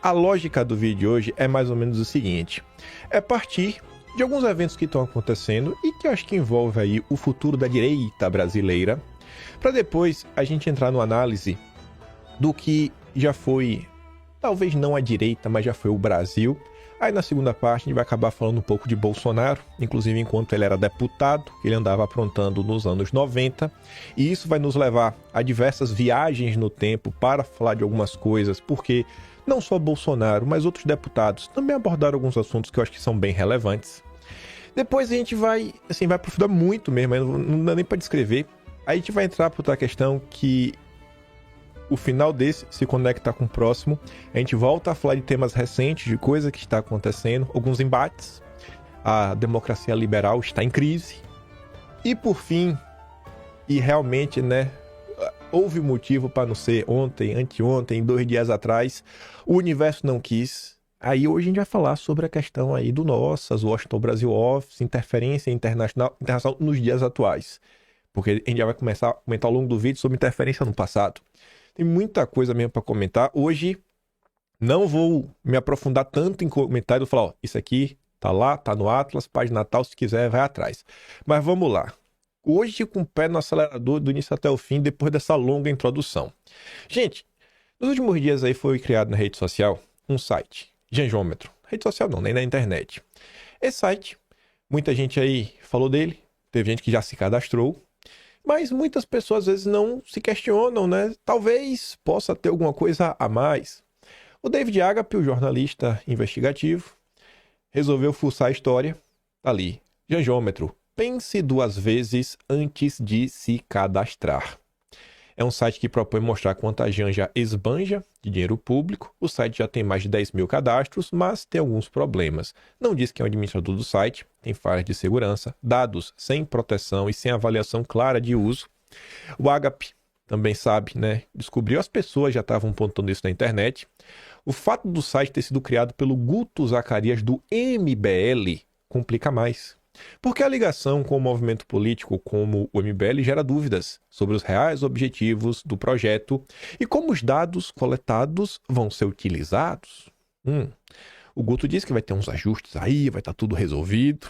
A lógica do vídeo de hoje é mais ou menos o seguinte: é partir de alguns eventos que estão acontecendo e que eu acho que envolve aí o futuro da direita brasileira, para depois a gente entrar numa análise do que já foi, talvez não a direita, mas já foi o Brasil. Aí na segunda parte a gente vai acabar falando um pouco de Bolsonaro, inclusive enquanto ele era deputado, que ele andava aprontando nos anos 90, e isso vai nos levar a diversas viagens no tempo para falar de algumas coisas, porque não só Bolsonaro, mas outros deputados também abordaram alguns assuntos que eu acho que são bem relevantes. Depois a gente vai aprofundar muito mesmo, não dá nem para descrever. Aí a gente vai entrar para outra questão que o final desse se conecta com o próximo. A gente volta a falar de temas recentes, de coisa que está acontecendo, alguns embates. A democracia liberal está em crise. E por fim, e realmente, houve motivo para não ser ontem, anteontem, 2 dias atrás, o universo não quis. Aí hoje a gente vai falar sobre a questão aí do nossas, Washington Brasil Office, interferência internacional nos dias atuais. Porque a gente já vai começar a comentar ao longo do vídeo sobre interferência no passado. Tem muita coisa mesmo para comentar. Hoje não vou me aprofundar tanto em comentário, vou falar, ó, isso aqui tá lá, tá no Atlas, página tal, se quiser vai atrás. Mas vamos lá. Hoje com o pé no acelerador do início até o fim, depois dessa longa introdução. Gente, nos últimos dias aí foi criado na rede social um site, Janjômetro. Rede social não, nem na internet. Esse site, muita gente aí falou dele, teve gente que já se cadastrou, mas muitas pessoas às vezes não se questionam, né? Talvez possa ter alguma coisa a mais. O David Agape, o jornalista investigativo, resolveu fuçar a história. Tá ali, Janjômetro. Pense 2 vezes antes de se cadastrar. É um site que propõe mostrar quanta janja esbanja de dinheiro público. O site já tem mais de 10 mil cadastros, mas tem alguns problemas. Não diz que é o administrador do site, tem falhas de segurança, dados sem proteção e sem avaliação clara de uso. O Agape também sabe, descobriu, as pessoas já estavam apontando isso na internet. O fato do site ter sido criado pelo Guto Zacarias do MBL complica mais. Porque a ligação com o movimento político como o MBL gera dúvidas sobre os reais objetivos do projeto e como os dados coletados vão ser utilizados. O Guto diz que vai ter uns ajustes aí, vai estar tudo resolvido.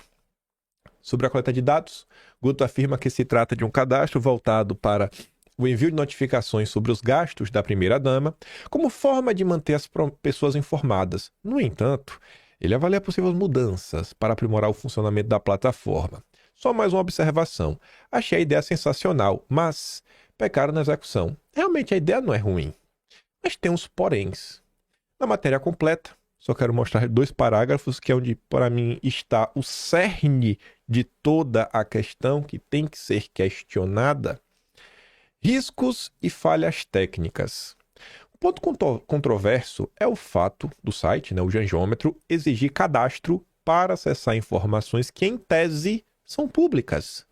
Sobre a coleta de dados, Guto afirma que se trata de um cadastro voltado para o envio de notificações sobre os gastos da primeira-dama, como forma de manter as pessoas informadas. No entanto, ele avalia possíveis mudanças para aprimorar o funcionamento da plataforma. Só mais uma observação. Achei a ideia sensacional, mas pecaram na execução. Realmente a ideia não é ruim, mas tem uns poréns. Na matéria completa, só quero mostrar 2 parágrafos, que é onde, para mim, está o cerne de toda a questão que tem que ser questionada. Riscos e falhas técnicas. O ponto controverso é o fato do site, o Janjômetro, exigir cadastro para acessar informações que, em tese, são públicas.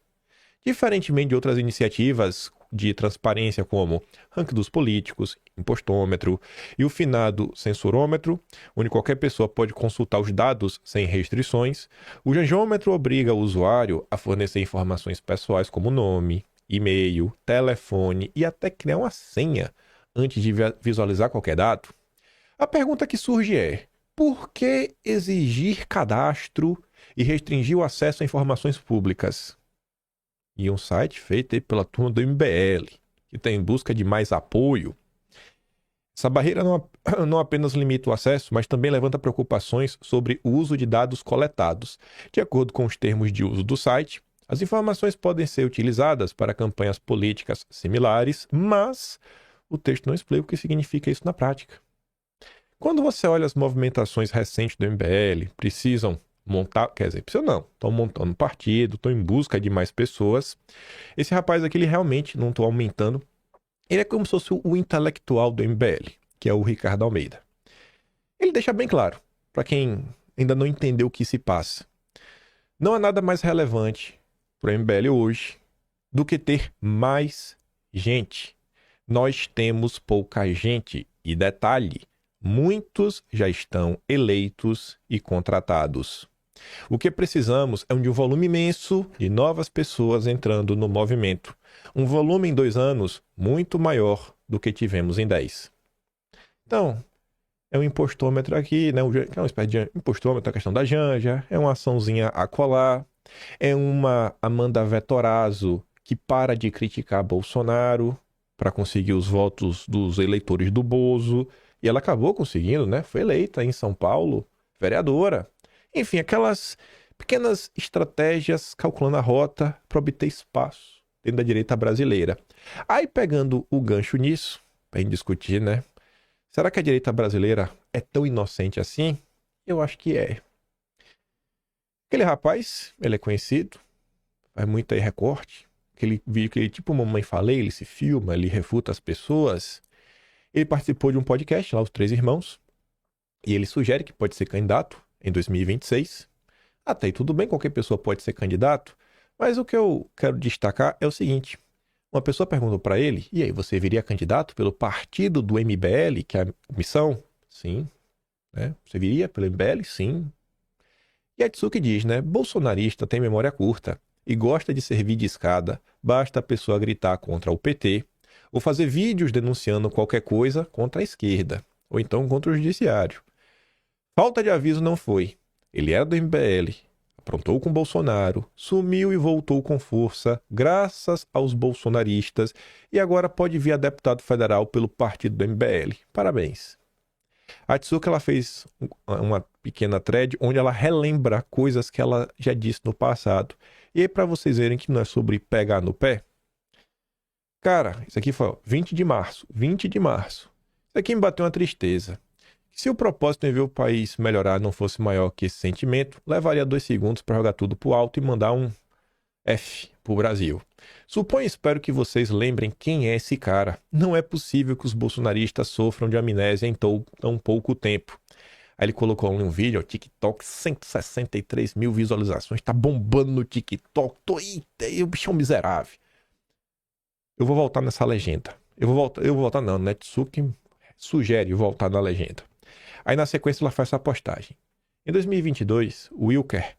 Diferentemente de outras iniciativas de transparência como Ranking dos Políticos, Impostômetro e o finado Censurômetro, onde qualquer pessoa pode consultar os dados sem restrições, o Janjômetro obriga o usuário a fornecer informações pessoais como nome, e-mail, telefone e até criar uma senha antes de visualizar qualquer dado. A pergunta que surge é: por que exigir cadastro e restringir o acesso a informações públicas? E um site feito aí pela turma do MBL, que está em busca de mais apoio. Essa barreira não apenas limita o acesso, mas também levanta preocupações sobre o uso de dados coletados. De acordo com os termos de uso do site, as informações podem ser utilizadas para campanhas políticas similares, mas o texto não explica o que significa isso na prática. Quando você olha as movimentações recentes do MBL, precisam estão montando um partido, estão em busca de mais pessoas. Esse rapaz aqui, ele realmente não está aumentando. Ele é como se fosse o intelectual do MBL, que é o Ricardo Almeida. Ele deixa bem claro, para quem ainda não entendeu o que se passa, não há nada mais relevante para o MBL hoje do que ter mais gente. Nós temos pouca gente e, detalhe, muitos já estão eleitos e contratados. O que precisamos é de um volume imenso de novas pessoas entrando no movimento. Um volume em 2 anos muito maior do que tivemos em 10. Então, É um impostômetro aqui, né? Que é uma espécie de impostômetro, a questão da Janja, é uma açãozinha a colar, é uma Amanda Vettorazzo que para de criticar Bolsonaro para conseguir os votos dos eleitores do Bozo, e ela acabou conseguindo, né? Foi eleita em São Paulo, vereadora. Enfim, aquelas pequenas estratégias calculando a rota para obter espaço dentro da direita brasileira. Aí, pegando o gancho nisso, para gente discutir, né? Será que a direita brasileira é tão inocente assim? Eu acho que é. Aquele rapaz, ele é conhecido, faz muito aí recorte. Aquele vídeo que ele, tipo Mamãe Falei, ele se filma, ele refuta as pessoas. Ele participou de um podcast lá, Os Três Irmãos, e ele sugere que pode ser candidato em 2026. Até aí tudo bem, qualquer pessoa pode ser candidato, mas o que eu quero destacar é o seguinte: uma pessoa perguntou para ele, e aí, você viria candidato pelo partido do MBL, que é a missão? Sim, né? Você viria pelo MBL? Sim. E a Tsuki diz, né? Bolsonarista tem memória curta e gosta de servir de escada, basta a pessoa gritar contra o PT ou fazer vídeos denunciando qualquer coisa contra a esquerda, ou então contra o judiciário. Falta de aviso não foi. Ele era do MBL, aprontou com Bolsonaro, sumiu e voltou com força, graças aos bolsonaristas, e agora pode vir a deputado federal pelo partido do MBL. Parabéns. A Tsuka, ela fez uma pequena thread onde ela relembra coisas que ela já disse no passado. E aí, para vocês verem que não é sobre pegar no pé, cara, isso aqui foi ó, 20 de março. 20 de março. Isso aqui me bateu uma tristeza. Se o propósito em ver o país melhorar não fosse maior que esse sentimento, levaria 2 segundos para jogar tudo pro alto e mandar um F pro Brasil. Suponho e espero que vocês lembrem quem é esse cara. Não é possível que os bolsonaristas sofram de amnésia em tão pouco tempo. Aí ele colocou um vídeo, ó, TikTok, 163 mil visualizações, tá bombando no TikTok. Eita, o bicho é um miserável. Eu vou voltar nessa legenda. Eu vou voltar não, Netsuki sugere voltar na legenda. Aí na sequência ela faz essa postagem. Em 2022, o Wilker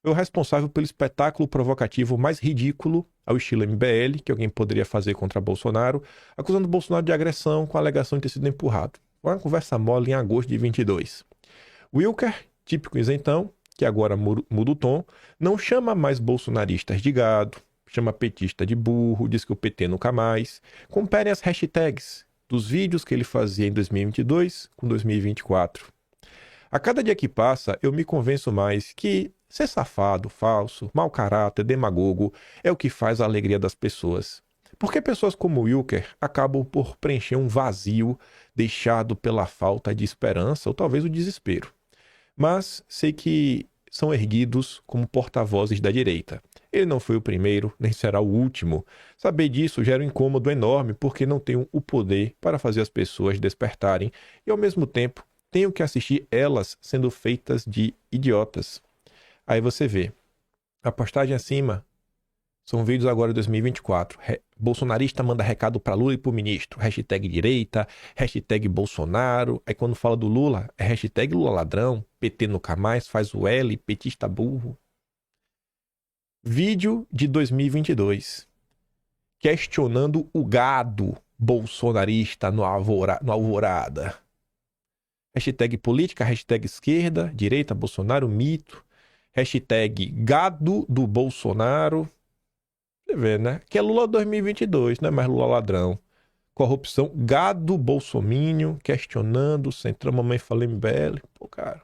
foi o responsável pelo espetáculo provocativo mais ridículo ao estilo MBL que alguém poderia fazer contra Bolsonaro, acusando Bolsonaro de agressão com a alegação de ter sido empurrado. Foi uma conversa mole em agosto de 22. Wilker, típico isentão, que agora muda o tom, não chama mais bolsonaristas de gado, chama petista de burro, diz que o PT nunca mais. Comparem as hashtags dos vídeos que ele fazia em 2022 com 2024. A cada dia que passa, eu me convenço mais que ser safado, falso, mau caráter, demagogo é o que faz a alegria das pessoas. Porque pessoas como Wilker acabam por preencher um vazio deixado pela falta de esperança ou talvez o desespero. Mas sei que são erguidos como porta-vozes da direita. Ele não foi o primeiro, nem será o último. Saber disso gera um incômodo enorme porque não tenho o poder para fazer as pessoas despertarem e, ao mesmo tempo, tenho que assistir elas sendo feitas de idiotas. Aí você vê, a postagem acima são vídeos agora de 2024. Bolsonarista manda recado para Lula e para o ministro. Hashtag direita, hashtag Bolsonaro. Aí quando fala do Lula, é hashtag Lula ladrão, PT nunca mais, faz o L, petista burro. Vídeo de 2022. Questionando o gado bolsonarista no Alvorada. Hashtag política, hashtag esquerda, direita, Bolsonaro, mito. Hashtag gado do Bolsonaro. Você vê, né? Que é Lula 2022, não é mais Lula ladrão. Corrupção, gado bolsomínio, questionando, Centrão, Mamãe Falei MBL. Pô, cara.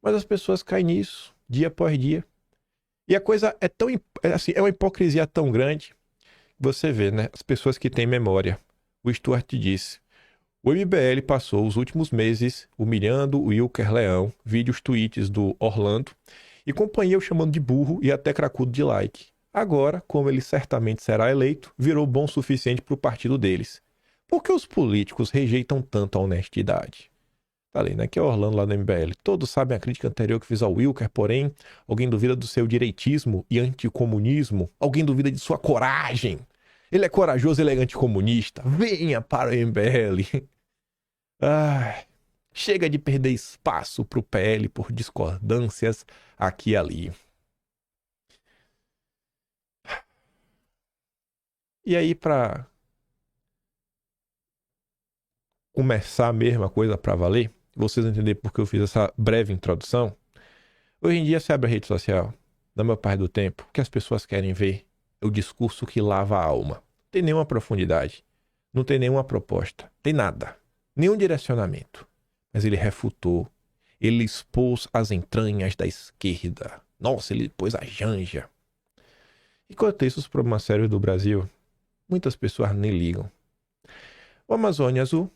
Mas as pessoas caem nisso, dia após dia. E a coisa é tão, assim, é uma hipocrisia tão grande. Você vê, né? As pessoas que têm memória. O Stuart disse. O MBL passou os últimos meses humilhando o Wilker Leão, vídeos, tweets do Orlando, e companhia o chamando de burro e até cracudo de like. Agora, como ele certamente será eleito, virou bom o suficiente para o partido deles. Por que os políticos rejeitam tanto a honestidade? Tá ali, né? Que é Orlando lá no MBL. Todos sabem a crítica anterior que fiz ao Wilker, porém, alguém duvida do seu direitismo e anticomunismo? Alguém duvida de sua coragem? Ele é corajoso, ele é anticomunista. Venha para o MBL. Ah, chega de perder espaço pro PL por discordâncias aqui e ali. E aí, para começar mesmo a coisa para valer, vocês entenderem por que eu fiz essa breve introdução, hoje em dia você abre a rede social, na maior parte do tempo, o que as pessoas querem ver é o discurso que lava a alma. Não tem nenhuma profundidade, não tem nenhuma proposta, tem nada, nenhum direcionamento. Mas ele refutou, ele expôs as entranhas da esquerda. Nossa, ele pôs a janja. Enquanto isso, os problemas sérios do Brasil, muitas pessoas nem ligam. O Amazônia Azul,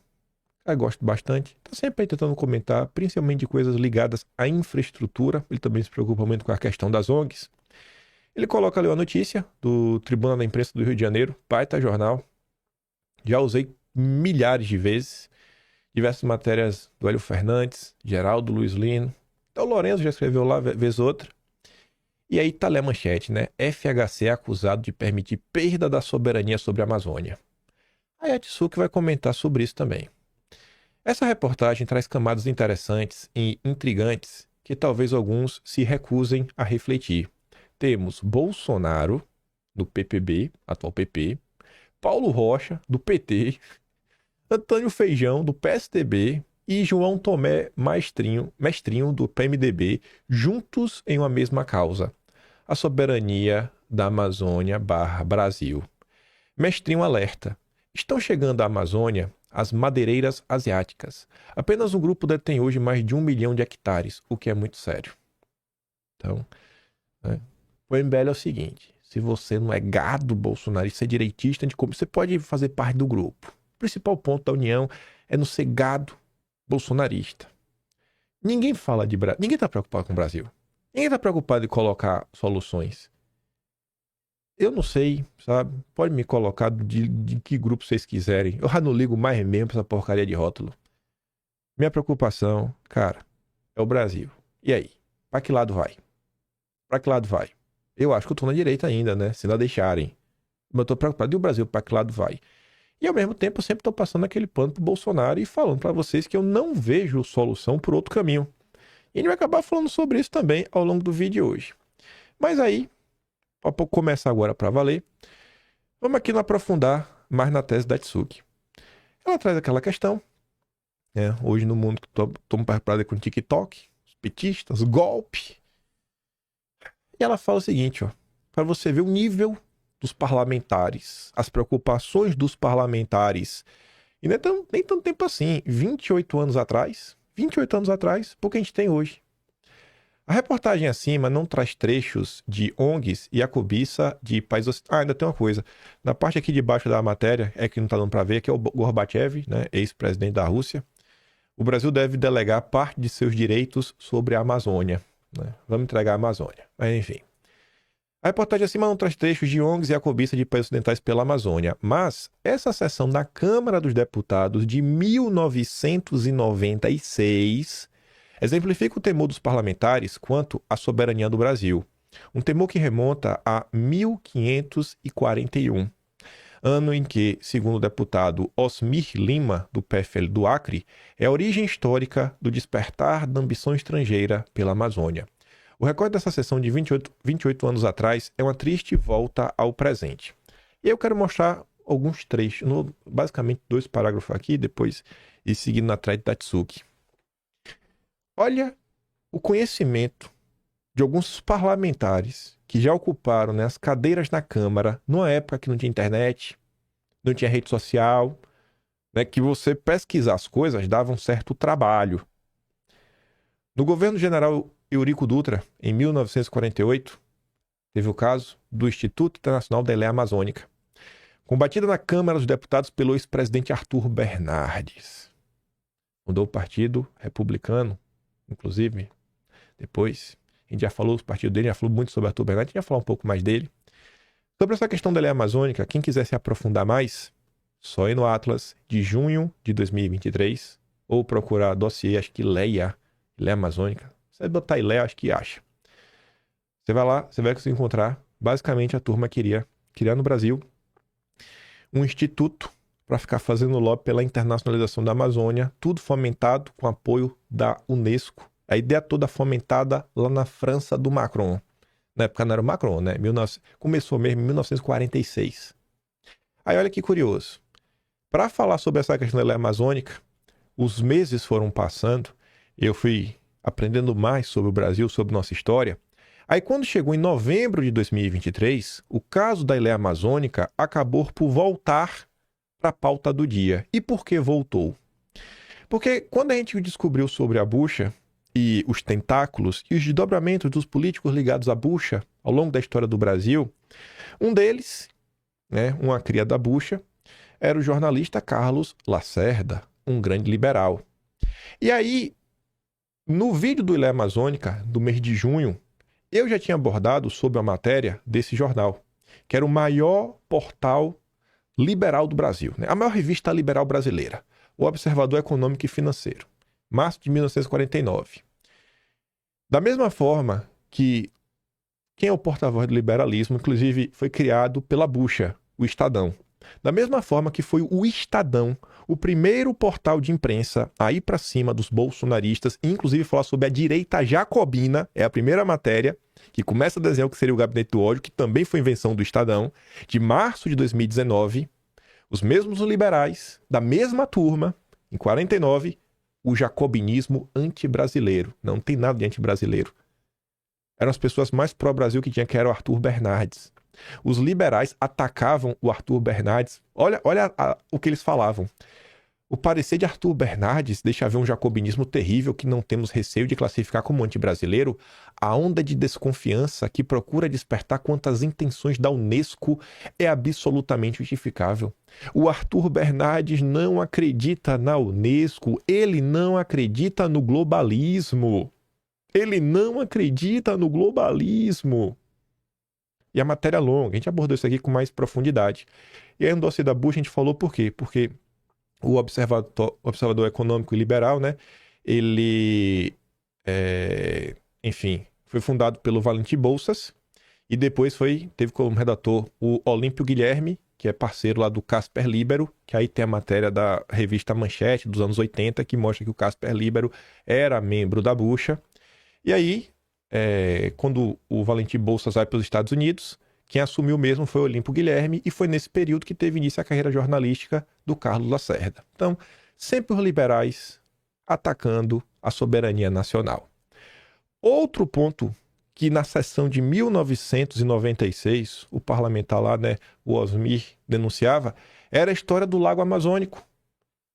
eu gosto bastante, está sempre aí tentando comentar, principalmente de coisas ligadas à infraestrutura. Ele também se preocupa muito com a questão das ONGs. Ele coloca ali uma notícia do Tribuna da Imprensa do Rio de Janeiro, baita jornal. Já usei milhares de vezes. Diversas matérias do Hélio Fernandes, Geraldo Luiz Lino. Então o Lourenço já escreveu lá, vez outra. E aí tá ali a manchete, né? FHC é acusado de permitir perda da soberania sobre a Amazônia. Aí a Tsuki vai comentar sobre isso também. Essa reportagem traz camadas interessantes e intrigantes que talvez alguns se recusem a refletir. Temos Bolsonaro, do PPB, atual PP, Paulo Rocha, do PT, Antônio Feijão, do PSDB e João Tomé Mestrinho, do PMDB, juntos em uma mesma causa, a soberania da Amazônia / Brasil. Mestrinho alerta: estão chegando à Amazônia as madeireiras asiáticas. Apenas um grupo detém hoje mais de 1 milhão de hectares, o que é muito sério. Então, o MBL é o seguinte: se você não é gado bolsonarista, é direitista, você pode fazer parte do grupo. O principal ponto da união é não ser gado bolsonarista. Ninguém fala de Brasil, ninguém está preocupado com o Brasil. Ninguém está preocupado em colocar soluções. Eu não sei, sabe? Pode me colocar de que grupo vocês quiserem. Eu já não ligo mais mesmo pra essa porcaria de rótulo. Minha preocupação, cara, é o Brasil. E aí? Pra que lado vai? Pra que lado vai? Eu acho que eu tô na direita ainda, né? Se não deixarem. Mas eu tô preocupado. E o Brasil, pra que lado vai? E ao mesmo tempo eu sempre tô passando aquele pano pro Bolsonaro e falando pra vocês que eu não vejo solução por outro caminho. E a gente vai acabar falando sobre isso também ao longo do vídeo de hoje. Mas aí, para começar agora para valer, vamos aqui não aprofundar mais na tese da Tsuki. Ela traz aquela questão, né? Hoje no mundo que estamos preparados com TikTok, os petistas, golpe. E ela fala o seguinte, ó, para você ver o nível dos parlamentares, as preocupações dos parlamentares. E não é nem tanto tempo assim, 28 anos atrás, pouco a gente tem hoje. A reportagem acima não traz trechos de ONGs e a cobiça de países... ainda tem uma coisa. Na parte aqui de baixo da matéria, é que não está dando para ver, que é o Gorbachev, né, ex-presidente da Rússia. O Brasil deve delegar parte de seus direitos sobre a Amazônia. Né? Vamos entregar a Amazônia. Mas, enfim. A reportagem acima não traz trechos de ONGs e a cobiça de países ocidentais pela Amazônia. Mas essa sessão da Câmara dos Deputados de 1996... exemplifica o temor dos parlamentares quanto à soberania do Brasil. Um temor que remonta a 1541, ano em que, segundo o deputado Osmir Lima, do PFL do Acre, é a origem histórica do despertar da ambição estrangeira pela Amazônia. O recorde dessa sessão de 28 anos atrás é uma triste volta ao presente. E eu quero mostrar alguns trechos, basicamente 2 parágrafos aqui, depois e seguindo na thread da Tsuki. Olha o conhecimento de alguns parlamentares que já ocuparam, né, as cadeiras na Câmara, numa época que não tinha internet, não tinha rede social, né, que você pesquisar as coisas dava um certo trabalho. No governo general Eurico Dutra, em 1948, teve o caso do Instituto Internacional da Lei Amazônica, combatida na Câmara dos Deputados pelo ex-presidente Arthur Bernardes. Fundou o Partido Republicano, inclusive, depois, a gente já falou do partido dele, já falou muito sobre Arthur Bernardes, a gente vai falar um pouco mais dele. Sobre essa questão da lei amazônica, quem quiser se aprofundar mais, só ir no Atlas de junho de 2023, ou procurar dossiê, acho que lei amazônica. Você vai botar ILEA, acho que acha. Você vai lá, você vai conseguir encontrar, basicamente a turma queria criar no Brasil um instituto para ficar fazendo lobby pela internacionalização da Amazônia, tudo fomentado com apoio da Unesco. A ideia toda fomentada lá na França do Macron. Na época não era o Macron, né? Começou mesmo em 1946. Aí olha que curioso. Para falar sobre essa questão da lei amazônica, os meses foram passando, eu fui aprendendo mais sobre o Brasil, sobre nossa história. Aí, quando chegou em novembro de 2023, o caso da Ilha Amazônica acabou por voltar para a pauta do dia. E por que voltou? Porque quando a gente descobriu sobre a bucha e os tentáculos e os desdobramentos dos políticos ligados à bucha ao longo da história do Brasil, um deles, né, uma cria da bucha, era o jornalista Carlos Lacerda, um grande liberal. E aí, no vídeo do Ilha Amazônica, do mês de junho, eu já tinha abordado sobre a matéria desse jornal, que era o maior portal liberal do Brasil, né? A maior revista liberal brasileira, o Observador Econômico e Financeiro, março de 1949. Da mesma forma que quem é o porta-voz do liberalismo, inclusive, foi criado pela bucha, o Estadão. Da mesma forma que foi o Estadão, o primeiro portal de imprensa a ir para cima dos bolsonaristas, inclusive falar sobre a direita jacobina, é a primeira matéria que começa a desenhar o que seria o Gabinete do Ódio, que também foi invenção do Estadão, de março de 2019, os mesmos liberais, da mesma turma, em 49, o jacobinismo anti-brasileiro. Não tem nada de anti-brasileiro. Eram as pessoas mais pró-Brasil que tinha, que era o Arthur Bernardes. Os liberais atacavam o Arthur Bernardes. Olha o que eles falavam. O parecer de Arthur Bernardes deixa ver um jacobinismo terrível que não temos receio de classificar como anti-brasileiro. A onda de desconfiança que procura despertar quanto às intenções da Unesco é absolutamente justificável. O Arthur Bernardes não acredita na Unesco, ele não acredita no globalismo. Ele não acredita no globalismo. E a matéria é longa, a gente abordou isso aqui com mais profundidade. E aí no dossiê da Bush a gente falou por quê? Porque o Observador Econômico e Liberal, né? Ele, enfim, foi fundado pelo Valentim Bolsas e depois teve como redator o Olímpio Guilherme, que é parceiro lá do Casper Libero, que aí tem a matéria da revista Manchete dos anos 80, que mostra que o Casper Libero era membro da bucha. E aí, quando o Valentim Bolsas vai para os Estados Unidos, quem assumiu mesmo foi o Olímpio Guilherme, e foi nesse período que teve início a carreira jornalística do Carlos Lacerda. Então, sempre os liberais atacando a soberania nacional. Outro ponto que na sessão de 1996, o parlamentar lá, né, o Osmir, denunciava, era a história do Lago Amazônico,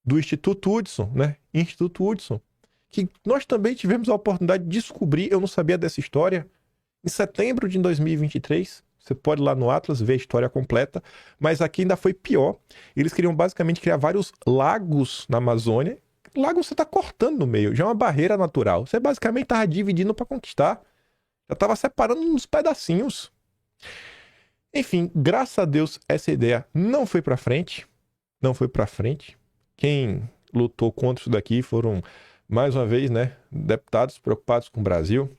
do Instituto Hudson, né? Instituto Hudson, que nós também tivemos a oportunidade de descobrir, eu não sabia dessa história, em setembro de 2023. Você pode ir lá no Atlas ver a história completa, mas aqui ainda foi pior. Eles queriam basicamente criar vários lagos na Amazônia. Lago você está cortando no meio, já é uma barreira natural. Você basicamente estava dividindo para conquistar. Já estava separando nos pedacinhos. Enfim, graças a Deus, essa ideia não foi para frente. Não foi para frente. Quem lutou contra isso daqui foram, mais uma vez, né, deputados preocupados com o Brasil.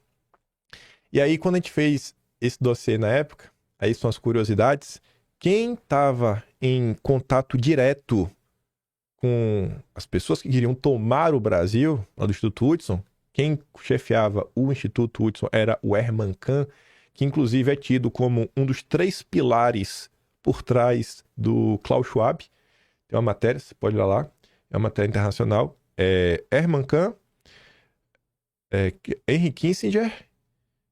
E aí, quando a gente fez esse dossiê na época, aí são as curiosidades, quem estava em contato direto com as pessoas que queriam tomar o Brasil, lá do Instituto Hudson, quem chefiava o Instituto Hudson era o Herman Kahn, que inclusive é tido como um dos 3 pilares por trás do Klaus Schwab. Tem uma matéria, você pode ir lá, é uma matéria internacional. Herman Kahn, Henry Kissinger,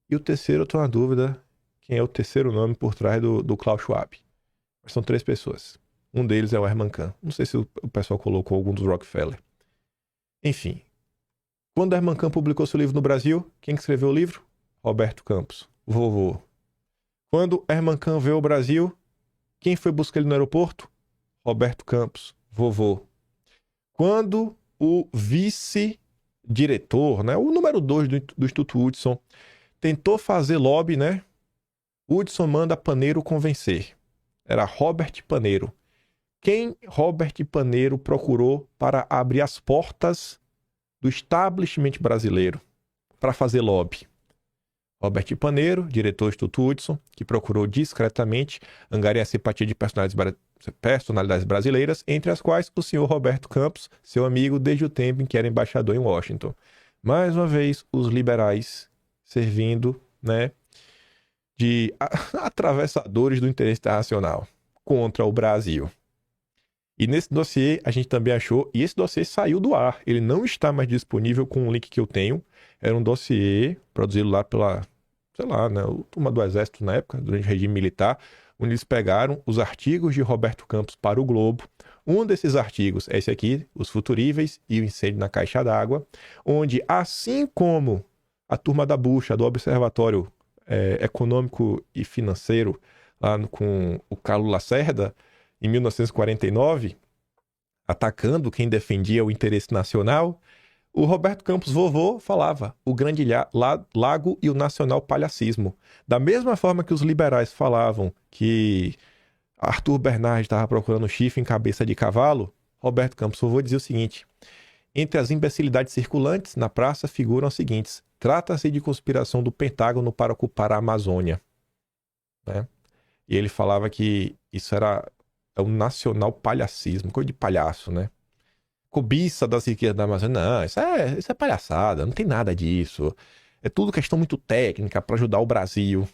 e o terceiro, eu estou na dúvida, quem é o terceiro nome por trás do Klaus Schwab. Mas são 3 pessoas. Um deles é o Herman Kahn. Não sei se o pessoal colocou algum dos Rockefeller. Enfim. Quando Herman Kahn publicou seu livro no Brasil, quem escreveu o livro? Roberto Campos, vovô. Quando Herman Kahn veio ao Brasil, quem foi buscar ele no aeroporto? Roberto Campos, vovô. Quando o vice-diretor, né, o número 2 do Instituto Hudson, tentou fazer lobby, né? Hudson manda Paneiro convencer. Era Robert Paneiro. Quem Robert Paneiro procurou para abrir as portas do establishment brasileiro para fazer lobby? Robert Paneiro, diretor do Instituto Hudson, que procurou discretamente angariar a simpatia de personalidades brasileiras, entre as quais o senhor Roberto Campos, seu amigo desde o tempo em que era embaixador em Washington. Mais uma vez, os liberais servindo, né, de atravessadores do interesse internacional contra o Brasil. E nesse dossiê a gente também achou, e esse dossiê saiu do ar, ele não está mais disponível com o link que eu tenho. Era um dossiê produzido lá pela, sei lá, né, o turma do Exército na época, durante o regime militar, onde eles pegaram os artigos de Roberto Campos para o Globo. Um desses artigos é esse aqui, Os Futuríveis e o Incêndio na Caixa d'Água, onde, assim como a turma da Bucha, do Observatório Econômico e Financeiro, lá com o Carlos Lacerda, em 1949, atacando quem defendia o interesse nacional, o Roberto Campos vovô falava o grande lago e o nacional palhacismo. Da mesma forma que os liberais falavam que Arthur Bernardes estava procurando chifre em cabeça de cavalo, Roberto Campos vovô dizia o seguinte: entre as imbecilidades circulantes na praça figuram as seguintes: trata-se de conspiração do Pentágono para ocupar a Amazônia. Né? E ele falava que isso era um nacional palhacismo, coisa de palhaço, né? Cobiça das riquezas da Amazônia. Não, isso é palhaçada, não tem nada disso. É tudo questão muito técnica para ajudar o Brasil.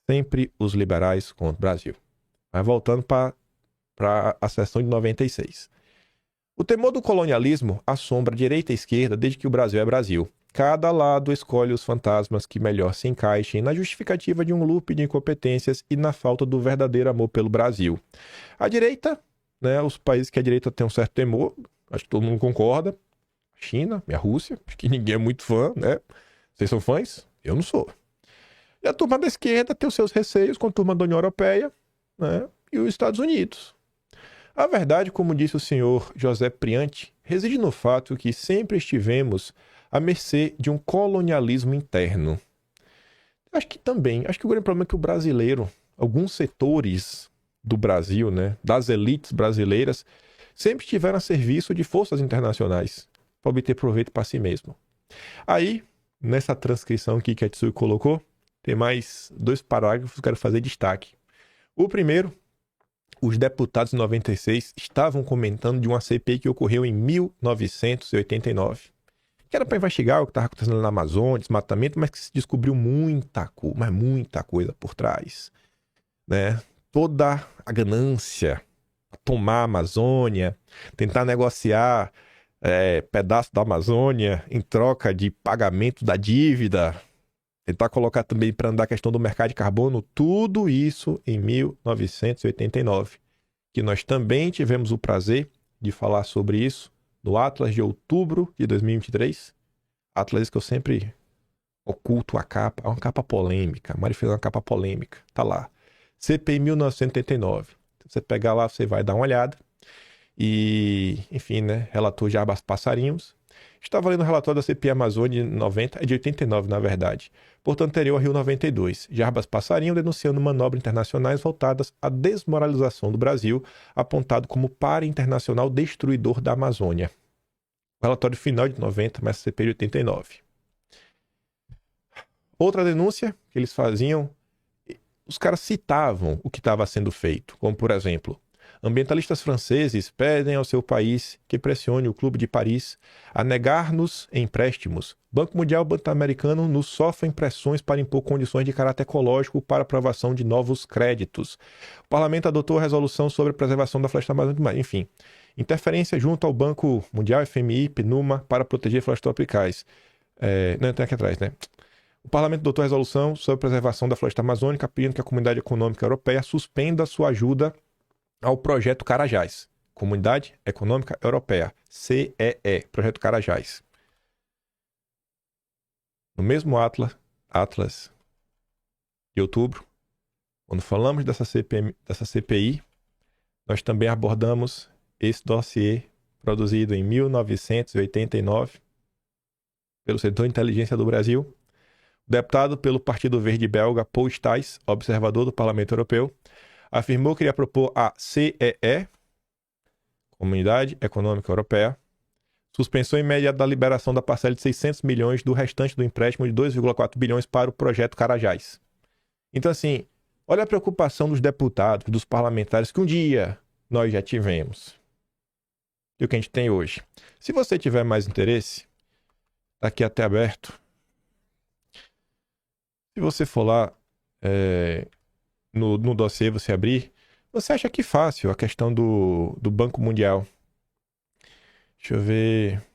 Sempre os liberais contra o Brasil. Mas voltando para a sessão de 96. O temor do colonialismo assombra a direita e a esquerda desde que o Brasil é Brasil. Cada lado escolhe os fantasmas que melhor se encaixem na justificativa de um loop de incompetências e na falta do verdadeiro amor pelo Brasil. A direita, né, os países que a direita tem um certo temor, acho que todo mundo concorda. China, a Rússia, acho que ninguém é muito fã, né? Vocês são fãs? Eu não sou. E a turma da esquerda tem os seus receios com a turma da União Europeia, né, e os Estados Unidos. A verdade, como disse o senhor José Priante, reside no fato que sempre estivemos à mercê de um colonialismo interno. Acho que o grande problema é que o brasileiro, alguns setores do Brasil, né, das elites brasileiras, sempre estiveram a serviço de forças internacionais para obter proveito para si mesmo. Aí, nessa transcrição aqui que a Tsui colocou, tem mais 2 parágrafos que eu quero fazer destaque. O primeiro: os deputados em 96 estavam comentando de uma CPI que ocorreu em 1989. Que era para investigar o que estava acontecendo na Amazônia, desmatamento, mas que se descobriu muita coisa por trás. Né? Toda a ganância, tomar a Amazônia, tentar negociar pedaço da Amazônia em troca de pagamento da dívida, tentar colocar também para andar a questão do mercado de carbono, tudo isso em 1989, que nós também tivemos o prazer de falar sobre isso no Atlas de outubro de 2023. Atlas que eu sempre oculto a capa, é uma capa polêmica, a Mari fez uma capa polêmica, tá lá. CPI 1989. Se você pegar lá, você vai dar uma olhada. E, enfim, né, relator Jarbas Passarinhos. Estava lendo o relatório da CPI Amazônia de 90, de 89, na verdade, portanto anterior ao Rio 92. Jarbas Passarinho denunciando manobras internacionais voltadas à desmoralização do Brasil, apontado como par internacional destruidor da Amazônia. O relatório final de 90, mas a CPI de 89. Outra denúncia que eles faziam, os caras citavam o que estava sendo feito, como por exemplo: ambientalistas franceses pedem ao seu país que pressione o Clube de Paris a negar-nos empréstimos. Banco Mundial e Banco Americano nos sofrem pressões para impor condições de caráter ecológico para aprovação de novos créditos. O parlamento adotou a resolução sobre a preservação da floresta amazônica, enfim. Interferência junto ao Banco Mundial, FMI, PNUMA, para proteger florestas tropicais. Não, tem aqui atrás, né? O parlamento adotou a resolução sobre a preservação da floresta amazônica, pedindo que a Comunidade Econômica Europeia suspenda sua ajuda ao Projeto Carajás. Comunidade Econômica Europeia, CEE, Projeto Carajás. No mesmo Atlas de outubro, quando falamos dessa CPI, nós também abordamos esse dossiê produzido em 1989 pelo Setor de Inteligência do Brasil. O deputado pelo Partido Verde belga, Paul Staes, observador do Parlamento Europeu, afirmou que iria propor a CEE, Comunidade Econômica Europeia, suspensão imediata da liberação da parcela de 600 milhões do restante do empréstimo de 2,4 bilhões para o projeto Carajás. Então, assim, olha a preocupação dos deputados, dos parlamentares, que um dia nós já tivemos. E o que a gente tem hoje. Se você tiver mais interesse, tá aqui até aberto. Se você for lá no dossiê, você abrir, Você acha que fácil a questão do Banco Mundial? Deixa eu ver.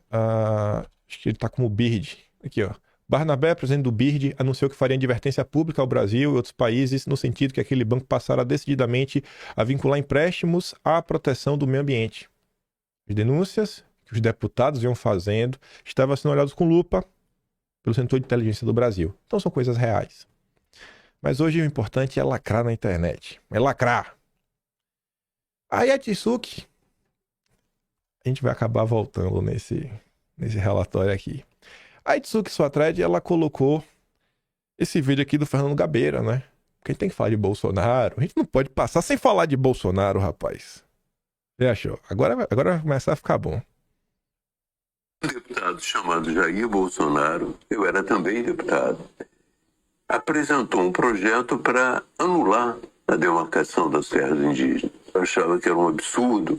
Acho que ele tá como BIRD. Aqui, ó. Barnabé, presidente do BIRD, anunciou que faria advertência pública ao Brasil e outros países no sentido que aquele banco passará decididamente a vincular empréstimos à proteção do meio ambiente. As denúncias que os deputados iam fazendo estavam sendo olhadas com lupa pelo setor de inteligência do Brasil. Então são coisas reais. Mas hoje o importante é lacrar na internet. É lacrar. A Yatsuki, a gente vai acabar voltando nesse relatório aqui. A Itsuki Suathread, ela colocou esse vídeo aqui do Fernando Gabeira, né? Porque a gente tem que falar de Bolsonaro. A gente não pode passar sem falar de Bolsonaro, rapaz. Você achou? Agora vai começar a ficar bom. Um deputado chamado Jair Bolsonaro, eu era também deputado, apresentou um projeto para anular a demarcação das terras indígenas. Eu achava que era um absurdo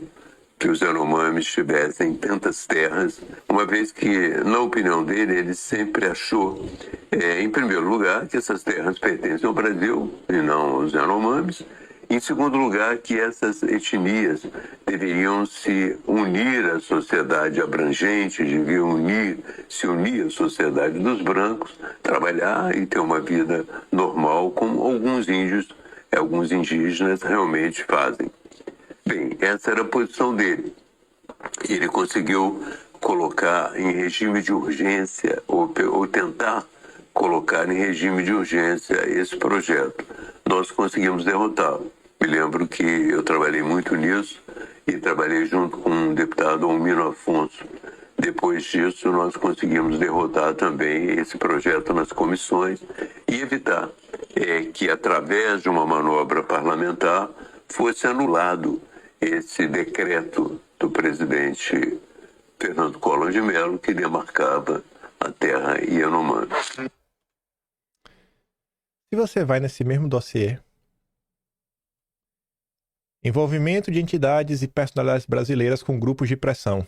que os Yanomamis tivessem tantas terras, uma vez que, na opinião dele, ele sempre achou, em primeiro lugar, que essas terras pertencem ao Brasil e não aos Yanomamis. Em segundo lugar, que essas etnias deveriam se unir à sociedade abrangente, deviam se unir à sociedade dos brancos, trabalhar e ter uma vida normal, como alguns índios, alguns indígenas realmente fazem. Bem, essa era a posição dele. Ele conseguiu colocar em regime de urgência, ou tentar colocar em regime de urgência esse projeto. Nós conseguimos derrotá-lo. Me lembro que eu trabalhei muito nisso e trabalhei junto com o deputado Almino Afonso. Depois disso, nós conseguimos derrotar também esse projeto nas comissões e evitar que, através de uma manobra parlamentar, fosse anulado esse decreto do presidente Fernando Collor de Mello que demarcava a terra Yanomami. Se você vai nesse mesmo dossiê, envolvimento de entidades e personalidades brasileiras com grupos de pressão.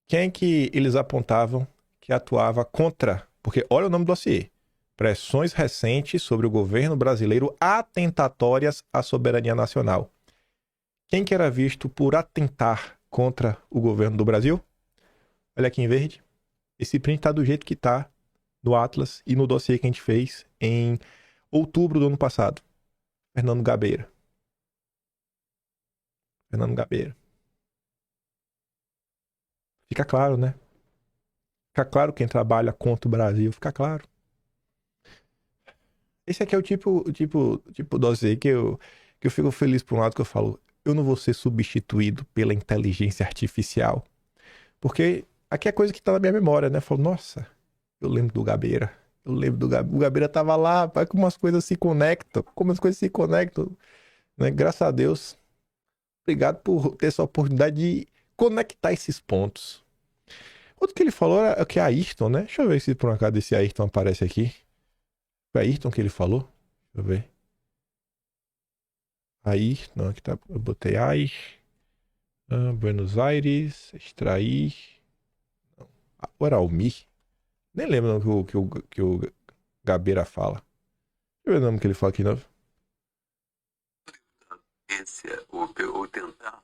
Quem que eles apontavam que atuava contra? Porque olha o nome do dossiê. Pressões recentes sobre o governo brasileiro atentatórias à soberania nacional. Quem que era visto por atentar contra o governo do Brasil? Olha aqui em verde. Esse print tá do jeito que tá no Atlas e no dossiê que a gente fez em outubro do ano passado. Fernando Gabeira. Fernando Gabeira. Fica claro, né? Fica claro quem trabalha contra o Brasil. Fica claro. Esse aqui é o tipo dossiê que eu fico feliz por um lado, que eu falo, eu não vou ser substituído pela inteligência artificial. Porque aqui é coisa que tá na minha memória, né? Eu falo, nossa, eu lembro do Gabeira. Eu lembro do Gabeira. O Gabeira tava lá, como as coisas se conectam. Como as coisas se conectam. Né? Graças a Deus. Obrigado por ter essa oportunidade de conectar esses pontos. Outro que ele falou é que é Ayrton, né? Deixa eu ver se por um acaso esse Ayrton aparece aqui. Foi Ayrton que ele falou? Deixa eu ver. Ayrton, aqui tá. Eu botei Buenos Aires, extrair. Ou era Almir? Nem lembro o que o Gabeira fala. Deixa eu ver o nome que ele fala aqui, não. Ou tentar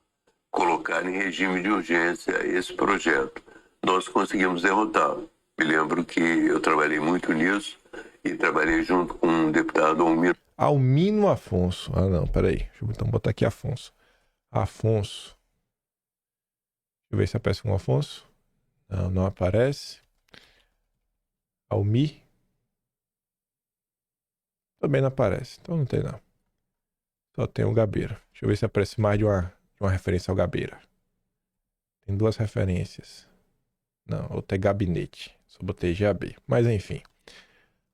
colocar em regime de urgência esse projeto. Nós conseguimos derrotá-lo. Me lembro que eu trabalhei muito nisso e trabalhei junto com o deputado Almino Afonso. Ah, não, peraí. Deixa eu então botar aqui Afonso. Afonso. Deixa eu ver se aparece um Afonso. Não, não aparece. Almir. Também não aparece. Então não tem não. Só tem o Gabeira. Deixa eu ver se aparece mais de uma referência ao Gabeira. Tem duas referências. Não, outra é gabinete. Só botei GAB. Mas enfim.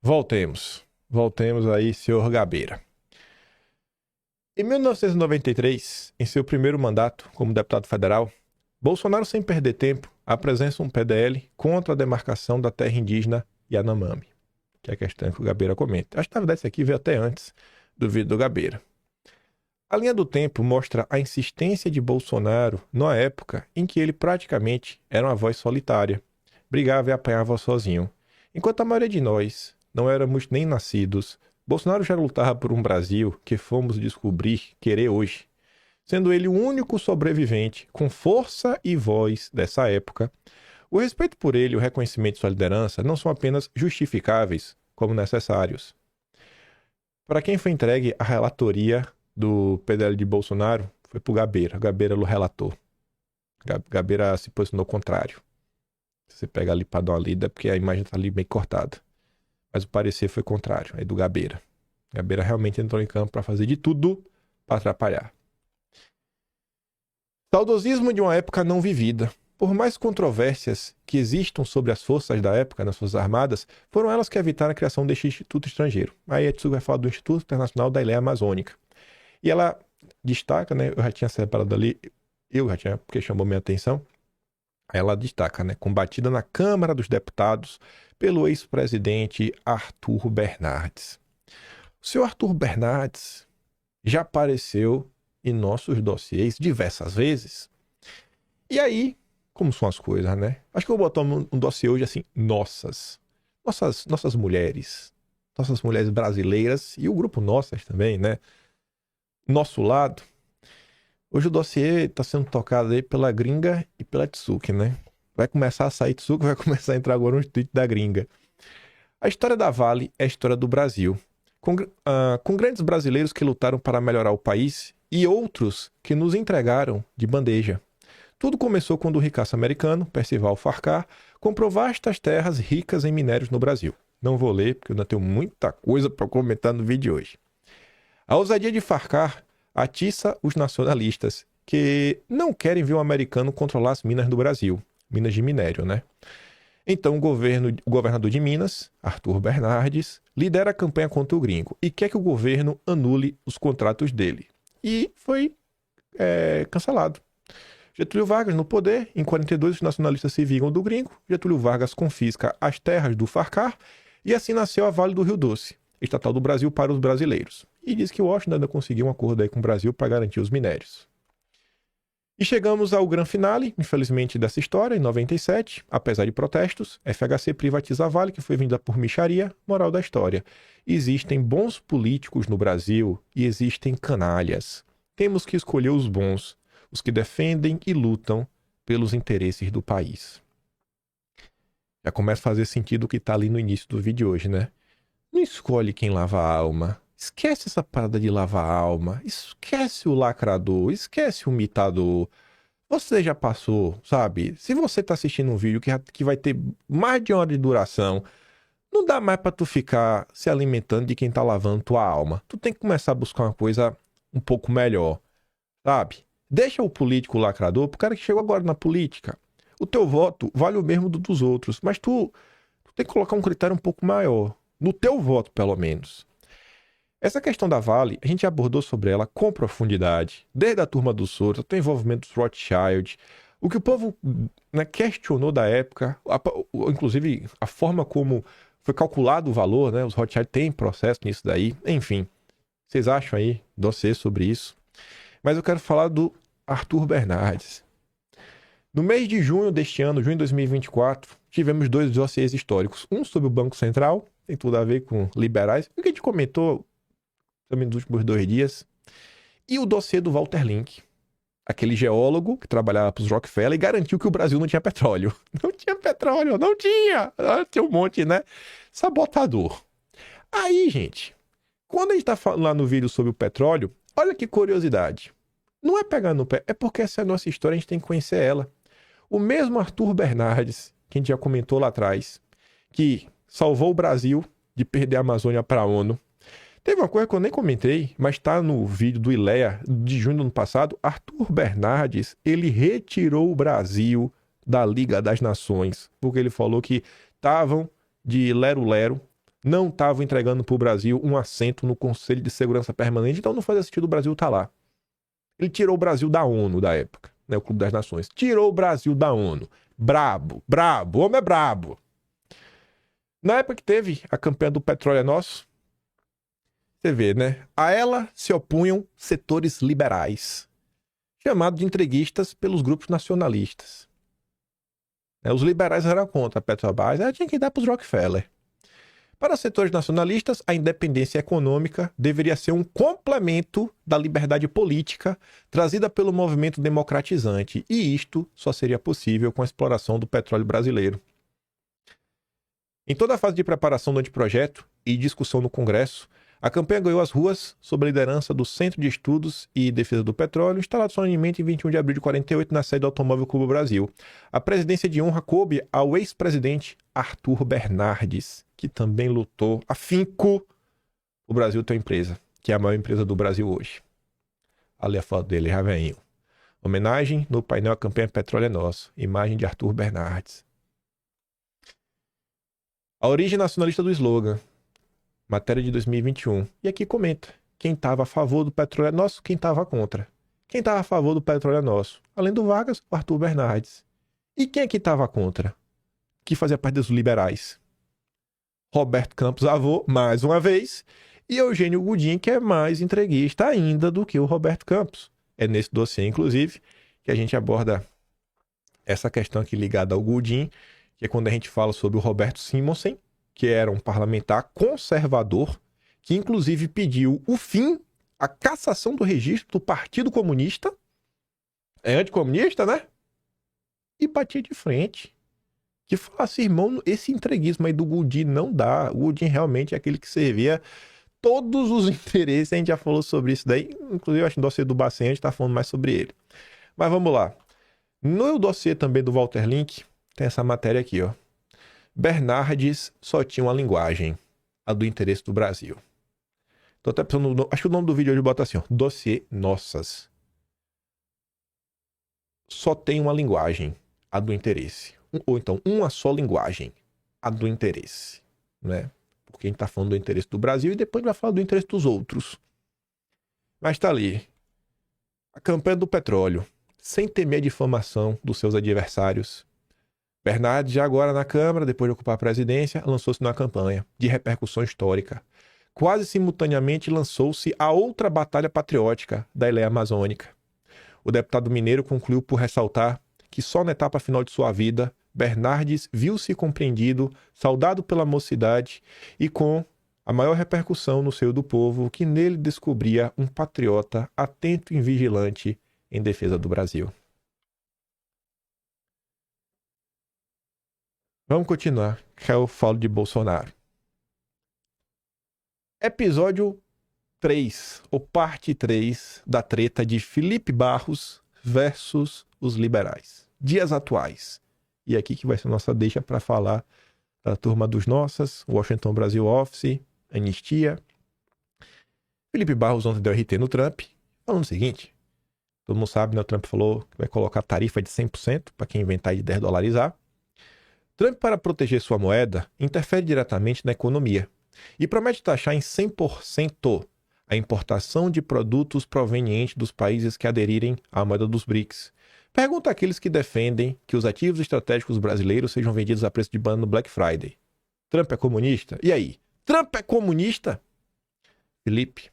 Voltemos. Voltemos aí, senhor Gabeira. Em 1993, em seu primeiro mandato como deputado federal, Bolsonaro, sem perder tempo, apresenta um PDL contra a demarcação da terra indígena Yanomami, que é a questão que o Gabeira comenta. Acho que na verdade isso aqui veio até antes do vídeo do Gabeira. A linha do tempo mostra a insistência de Bolsonaro na época em que ele praticamente era uma voz solitária, brigava e apanhava sozinho, enquanto a maioria de nós não éramos nem nascidos Bolsonaro já lutava por um Brasil que fomos descobrir, querer hoje. Sendo ele o único sobrevivente com força e voz dessa época, o respeito por ele e o reconhecimento de sua liderança não são apenas justificáveis, como necessários. Para quem foi entregue a relatoria do PDL de Bolsonaro, foi para o Gabeira. O Gabeira era o relator. Gabeira se posicionou contrário. Você pega ali para dar uma lida, porque a imagem está ali bem cortada. Mas o parecer foi contrário, aí do Gabeira. Gabeira realmente entrou em campo para fazer de tudo para atrapalhar. Saudosismo de uma época não vivida. Por mais controvérsias que existam sobre as forças da época nas Forças Armadas, foram elas que evitaram a criação deste instituto estrangeiro. Aí a Tsu vai falar do Instituto Internacional da Ileia Amazônica. E ela destaca, né, eu já tinha separado ali, porque chamou minha atenção, ela destaca, né, combatida na Câmara dos Deputados pelo ex-presidente Arthur Bernardes. O senhor Arthur Bernardes já apareceu em nossos dossiês diversas vezes. E aí, como são as coisas, né? Acho que eu vou botar um dossiê hoje assim, nossas mulheres brasileiras e o grupo Nossas também, né? Nosso lado. Hoje o dossiê está sendo tocado aí pela gringa e pela Tsuki, né? Vai começar a sair Tsuki, vai começar a entrar agora um tweet da gringa. A história da Vale é a história do Brasil. Com grandes brasileiros que lutaram para melhorar o país e outros que nos entregaram de bandeja. Tudo começou quando o ricaço americano, Percival Farcar, comprou vastas terras ricas em minérios no Brasil. Não vou ler, porque eu ainda tenho muita coisa para comentar no vídeo de hoje. A ousadia de Farcar atiça os nacionalistas, que não querem ver o americano controlar as minas do Brasil. Minas de minério, né? Então o governador de Minas, Arthur Bernardes, lidera a campanha contra o gringo e quer que o governo anule os contratos dele. E foi cancelado. Getúlio Vargas no poder, em 42 os nacionalistas se vingam do gringo, Getúlio Vargas confisca as terras do Farcar e assim nasceu a Vale do Rio Doce, estatal do Brasil para os brasileiros. E diz que Washington ainda conseguiu um acordo aí com o Brasil para garantir os minérios. E chegamos ao grande finale, infelizmente, dessa história, em 97, apesar de protestos, FHC privatiza a Vale, que foi vendida por mixaria. Moral da história: existem bons políticos no Brasil e existem canalhas. Temos que escolher os bons, os que defendem e lutam pelos interesses do país. Já começa a fazer sentido o que está ali no início do vídeo de hoje, né? Não escolhe quem lava a alma. Esquece essa parada de lavar a alma. Esquece o lacrador. Esquece o imitador. Você já passou, sabe? Se você tá assistindo um vídeo que vai ter mais de 1 hora de duração, não dá mais pra tu ficar se alimentando de quem tá lavando tua alma. Tu tem que começar a buscar uma coisa um pouco melhor, sabe? Deixa o político lacrador pro cara que chegou agora na política. O teu voto vale o mesmo dos outros, mas tu tem que colocar um critério um pouco maior. No teu voto, pelo menos. Essa questão da Vale, a gente abordou sobre ela com profundidade, desde a turma do Soros até o envolvimento dos Rothschild. O que o povo, né, questionou da época, inclusive a forma como foi calculado o valor, né? Os Rothschild têm processo nisso daí. Enfim, vocês acham aí dossiê sobre isso? Mas eu quero falar do Arthur Bernardes. No mês de junho deste ano, junho de 2024, tivemos 2 dossiês históricos. Um sobre o Banco Central, tem tudo a ver com liberais, o que a gente comentou também nos últimos 2 dias. E o dossiê do Walter Link, aquele geólogo que trabalhava para os Rockefeller e garantiu que o Brasil não tinha petróleo. Não tinha petróleo, não tinha! Tinha um monte, né? Sabotador. Aí, gente, quando a gente tá falando lá no vídeo sobre o petróleo, olha que curiosidade. Não é pegar no pé, é porque essa é a nossa história, a gente tem que conhecer ela. O mesmo Arthur Bernardes, que a gente já comentou lá atrás, que salvou o Brasil de perder a Amazônia para a ONU. Teve uma coisa que eu nem comentei, mas está no vídeo do Ileia de junho do ano passado. Arthur Bernardes, ele retirou o Brasil da Liga das Nações, porque ele falou que estavam de lero-lero, não estavam entregando para o Brasil um assento no Conselho de Segurança Permanente, então não fazia sentido o Brasil estar lá. Ele tirou o Brasil da ONU da época, né, o Clube das Nações. Tirou o Brasil da ONU. Brabo, o homem é brabo. Na época que teve a campanha do Petróleo é Nosso, você vê, né? A ela se opunham setores liberais, chamados de entreguistas pelos grupos nacionalistas. Os liberais eram contra a Petrobras, ela tinha que dar para os Rockefeller. Para setores nacionalistas, a independência econômica deveria ser um complemento da liberdade política trazida pelo movimento democratizante, e isto só seria possível com a exploração do petróleo brasileiro. Em toda a fase de preparação do anteprojeto e discussão no Congresso, a campanha ganhou as ruas sob a liderança do Centro de Estudos e Defesa do Petróleo, instalado solenemente em 21 de abril de 48 na sede do Automóvel Clube Brasil. A presidência de honra coube ao ex-presidente Arthur Bernardes, que também lutou afinco o Brasil ter uma empresa, que é a maior empresa do Brasil hoje. Ali a foto dele, já vem. Homenagem no painel A Campanha Petróleo é Nosso. Imagem de Arthur Bernardes. A origem nacionalista do slogan. Matéria de 2021. E aqui comenta quem estava a favor do petróleo é nosso, quem estava contra. Quem estava a favor do petróleo é nosso. Além do Vargas, o Arthur Bernardes. E quem aqui estava contra? Que fazia parte dos liberais. Roberto Campos avô, mais uma vez. E Eugênio Goudin, que é mais entreguista ainda do que o Roberto Campos. É nesse dossiê, inclusive, que a gente aborda essa questão aqui ligada ao Goudin, que é quando a gente fala sobre o Roberto Simonsen, que era um parlamentar conservador, que inclusive pediu o fim, a cassação do registro do Partido Comunista. É anticomunista, né? E batia de frente. Que falasse, irmão, esse entreguismo aí do Goudin não dá. O Goudin realmente é aquele que servia todos os interesses. A gente já falou sobre isso daí. Inclusive, eu acho que no dossiê do Bacen a gente tá falando mais sobre ele. Mas vamos lá. No dossiê também do Walter Link, tem essa matéria aqui, ó. Bernardes só tinha uma linguagem, a do interesse do Brasil. Tô até pensando, acho que o nome do vídeo hoje bota assim, ó, dossiê Nossas. Só tem uma linguagem, a do interesse. Ou então, uma só linguagem, a do interesse, né? Porque a gente tá falando do interesse do Brasil e depois vai falar do interesse dos outros. Mas tá ali. A campanha do petróleo, sem temer a difamação dos seus adversários. Bernardes, já agora na Câmara, depois de ocupar a presidência, lançou-se numa campanha de repercussão histórica. Quase simultaneamente lançou-se a outra batalha patriótica da Eleia Amazônica. O deputado mineiro concluiu por ressaltar que só na etapa final de sua vida, Bernardes viu-se compreendido, saudado pela mocidade e com a maior repercussão no seio do povo, que nele descobria um patriota atento e vigilante em defesa do Brasil. Vamos continuar, que eu falo de Bolsonaro. Episódio 3, ou parte 3, da treta de Felipe Barros versus os liberais. Dias atuais. E aqui que vai ser nossa deixa para falar da turma dos Nossas, Washington Brasil Office, Anistia. Felipe Barros ontem deu RT no Trump, falando o seguinte, todo mundo sabe, né? O Trump falou que vai colocar tarifa de 100% para quem inventar de desdolarizar. Trump, para proteger sua moeda, interfere diretamente na economia e promete taxar em 100% a importação de produtos provenientes dos países que aderirem à moeda dos BRICS. Pergunta àqueles que defendem que os ativos estratégicos brasileiros sejam vendidos a preço de banana no Black Friday. Trump é comunista? E aí? Trump é comunista? Felipe,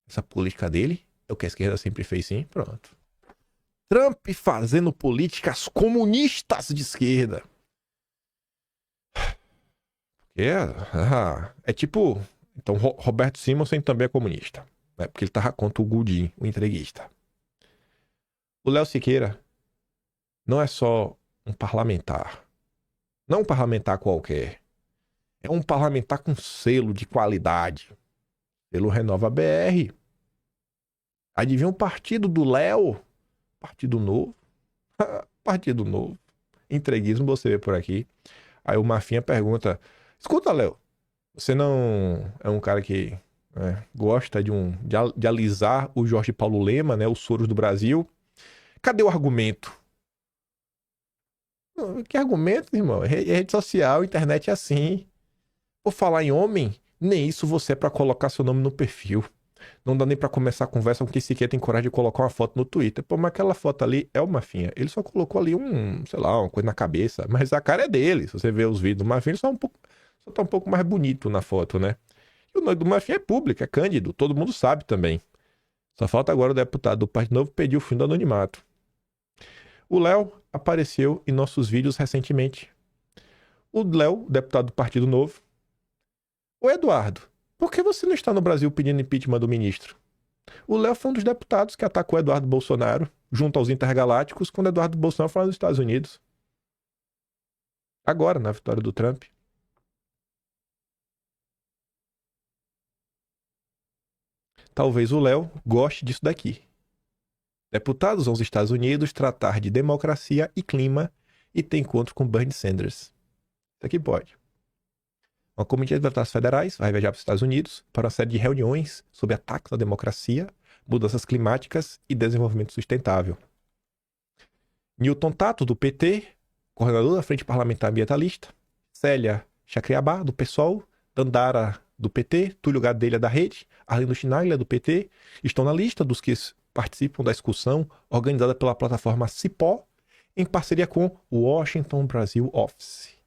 essa política dele é o que a esquerda sempre fez, sim? Pronto. Trump fazendo políticas comunistas de esquerda. É tipo... Então, Roberto Simonsen também é comunista, né? Porque ele tava contra o Goudin, o entreguista. O Léo Siqueira não é só um parlamentar. Não um parlamentar qualquer. É um parlamentar com selo de qualidade. Selo Renova BR. Adivinha o partido do Léo? Partido Novo. Partido Novo. Entreguismo você vê por aqui. Aí o Mafinha pergunta... Escuta, Léo, você não é um cara que gosta de alisar o Jorge Paulo Lema, né, os Soros do Brasil? Cadê o argumento? Que argumento, irmão? É rede social, internet é assim. Por falar em homem, nem isso você é pra colocar seu nome no perfil. Não dá nem pra começar a conversa com quem sequer tem coragem de colocar uma foto no Twitter. Pô, mas aquela foto ali é o Mafinha. Ele só colocou ali sei lá, uma coisa na cabeça. Mas a cara é dele. Se você ver os vídeos do Mafinha, ele só tá um pouco mais bonito na foto, né? E o nome do Mafinha é público, é Cândido. Todo mundo sabe também. Só falta agora o deputado do Partido Novo pedir o fim do anonimato. O Léo apareceu em nossos vídeos recentemente. O Léo, deputado do Partido Novo, Ô Eduardo, por que você não está no Brasil pedindo impeachment do ministro? O Léo foi um dos deputados que atacou Eduardo Bolsonaro, junto aos intergalácticos, quando Eduardo Bolsonaro foi nos Estados Unidos. Agora, na vitória do Trump. Talvez o Léo goste disso daqui. Deputados aos Estados Unidos tratar de democracia e clima e ter encontro com Bernie Sanders. Isso aqui pode. Uma comitiva de deputados federais vai viajar para os Estados Unidos para uma série de reuniões sobre ataques à democracia, mudanças climáticas e desenvolvimento sustentável. Newton Tato, do PT, coordenador da Frente Parlamentar Ambientalista, Célia Chacriabá, do PSOL, Dandara, do PT, Túlio Gadelha, da Rede, Arlindo Chinaglia, do PT, estão na lista dos que participam da excursão organizada pela plataforma Cipó, em parceria com o Washington Brasil Office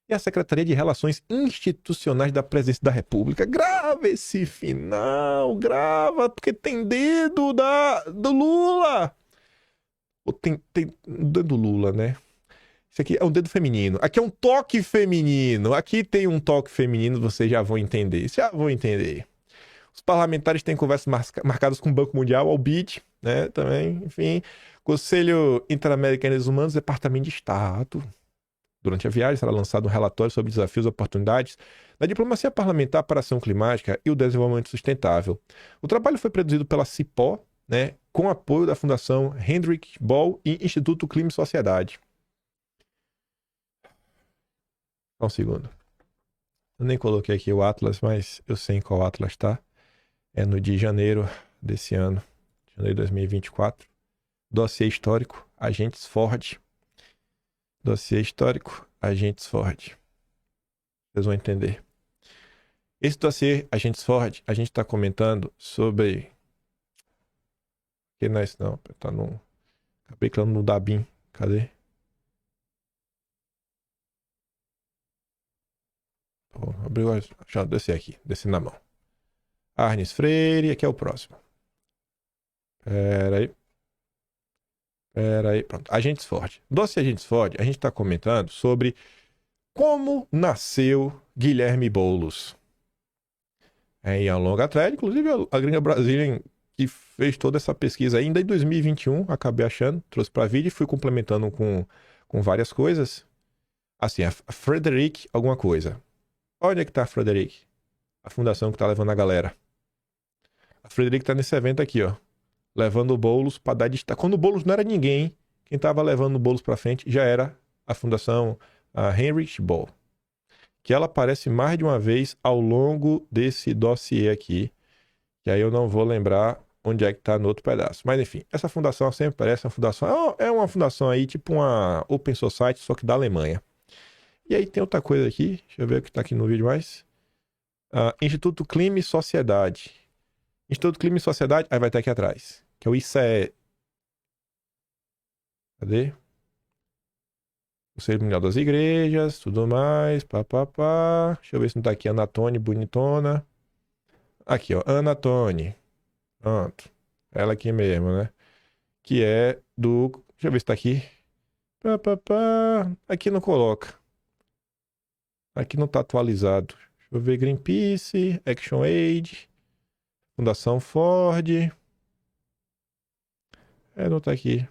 e a Secretaria de Relações Institucionais da Presidência da República. Grava esse final, grava, porque tem dedo do Lula. Tem dedo do Lula, né? Isso aqui é um dedo feminino. Aqui é um toque feminino. Aqui tem um toque feminino, vocês já vão entender. Já vão entender. Os parlamentares têm conversas marcadas com o Banco Mundial, ao BID, né? Também, enfim. Conselho Interamericano dos Humanos, Departamento de Estado. Durante a viagem será lançado um relatório sobre desafios e oportunidades da diplomacia parlamentar para a ação climática e o desenvolvimento sustentável. O trabalho foi produzido pela Cipó, né, com apoio da Fundação Hendrik Bol e Instituto Clima e Sociedade. Só um segundo. Eu nem coloquei aqui o Atlas, mas eu sei em qual Atlas tá. É no de janeiro desse ano, janeiro de 2024. Dossiê histórico, Agentes Ford. Dossiê histórico, Agentes Ford. Vocês vão entender. Esse dossiê, Agentes Ford, a gente está comentando sobre... Que não é isso não, tá no... Acabei clicando no Dabin. Cadê? Abriu, já desci aqui, desci na mão. Arnes Freire, aqui é o próximo. Pera aí, pronto. Agentes Ford. Dossiê Agentes Ford, a gente está comentando sobre como nasceu Guilherme Boulos. Em a longa atrás, inclusive a gringa Brasília que fez toda essa pesquisa ainda em 2021, acabei achando, trouxe para vídeo e fui complementando com várias coisas. Assim, a Frederic alguma coisa. Onde é que tá a Frederic? A fundação que tá levando a galera. A Frederic tá nesse evento aqui, ó. Levando o Boulos para dar destaque. Quando o Boulos não era ninguém, quem tava levando o Boulos para frente já era a fundação a Heinrich Böll. Que ela aparece mais de uma vez ao longo desse dossiê aqui. Que aí eu não vou lembrar onde é que tá no outro pedaço. Mas enfim, essa fundação sempre parece uma fundação... É uma fundação aí, tipo uma Open Society, só que da Alemanha. E aí tem outra coisa aqui. Deixa eu ver o que tá aqui no vídeo mais. Instituto Clima e Sociedade. Instituto Clima e Sociedade, aí vai estar aqui atrás, que é o ICE. Cadê? O Cerimonial das Igrejas, tudo mais, papapá. Deixa eu ver se não tá aqui, Anatone, bonitona. Aqui, ó, Anatone. Pronto. Ela aqui mesmo, né? Que é do... Deixa eu ver se tá aqui. Papapá. Aqui não coloca. Aqui não tá atualizado. Deixa eu ver, Greenpeace, ActionAid... Fundação Ford. Não tá aqui. Deixa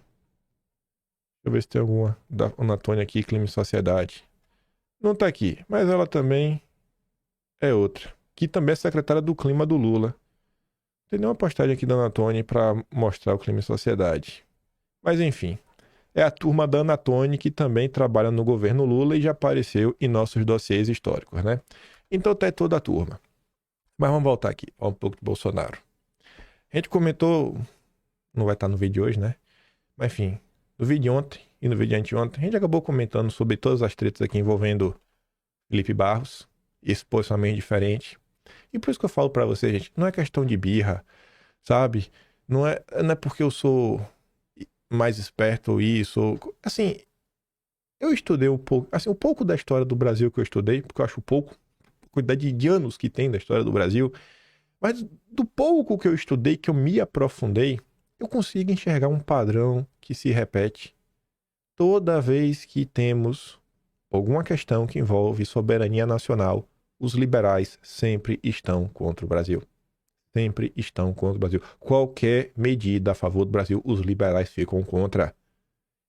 eu ver se tem alguma da Anatônia aqui, Clima e Sociedade. Não tá aqui, mas ela também é outra. Que também é secretária do Clima do Lula. Não tem nenhuma postagem aqui da Anatônia para mostrar o Clima e Sociedade. Mas enfim, é a turma da Anatônia que também trabalha no governo Lula e já apareceu em nossos dossiês históricos, né? Então tá toda a turma. Mas vamos voltar aqui, falar um pouco de Bolsonaro. A gente comentou, não vai estar no vídeo de hoje, né? Mas enfim, no vídeo de ontem e no vídeo de anteontem, a gente acabou comentando sobre todas as tretas aqui envolvendo Felipe Barros, e esse posicionamento diferente. E por isso que eu falo pra vocês, gente, não é questão de birra, sabe? Não é porque eu sou mais esperto ou isso. Assim, eu estudei um pouco, assim, um pouco da história do Brasil que eu estudei, porque eu acho pouco. Quantidade de anos que tem da história do Brasil, mas do pouco que eu estudei, que eu me aprofundei, eu consigo enxergar um padrão que se repete toda vez que temos alguma questão que envolve soberania nacional os liberais sempre estão contra o Brasil. Sempre estão contra o Brasil. Qualquer medida a favor do Brasil, os liberais ficam contra.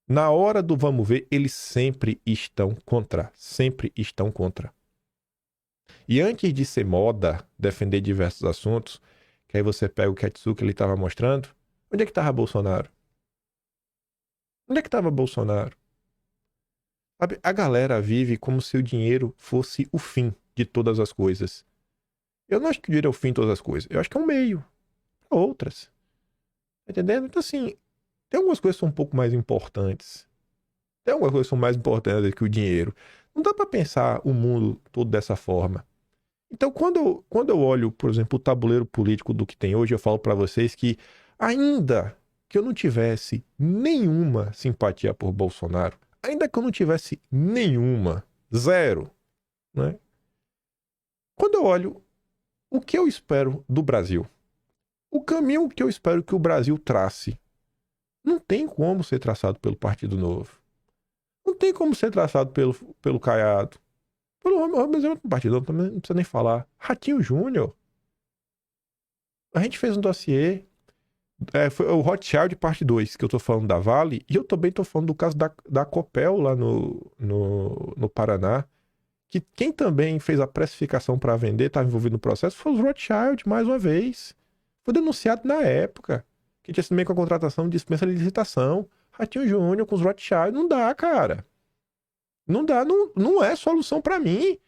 Na hora do vamos ver, eles sempre estão contra. Sempre estão contra. E antes de ser moda defender diversos assuntos, que aí você pega o Ketsu que ele estava mostrando, onde é que estava Bolsonaro? Onde é que estava Bolsonaro? Sabe, a galera vive como se o dinheiro fosse o fim de todas as coisas. Eu não acho que o dinheiro é o fim de todas as coisas. Eu acho que é um meio para outras. Tá entendendo? Então, assim, tem algumas coisas que são um pouco mais importantes. Tem algumas coisas que são mais importantes do que o dinheiro. Não dá para pensar o mundo todo dessa forma. Então, quando eu olho, por exemplo, o tabuleiro político do que tem hoje, eu falo para vocês que, ainda que eu não tivesse nenhuma simpatia por Bolsonaro, ainda que eu não tivesse nenhuma, zero, né? Quando eu olho o que eu espero do Brasil, o caminho que eu espero que o Brasil trace, não tem como ser traçado pelo Partido Novo. Não tem como ser traçado pelo Caiado. Mas é um partido Novo, também não precisa nem falar. Ratinho Júnior. A gente fez um dossiê. Foi o Rothschild parte 2, que eu tô falando da Vale. E eu também tô falando do caso da Copel lá no Paraná. Que quem também fez a precificação para vender, estava envolvido no processo, foi os Rothschild, mais uma vez. Foi denunciado na época. Que tinha sido meio com a contratação de dispensa de licitação. Ratinho Júnior com os Rothschild. Não dá, cara. Não dá, não é solução pra mim.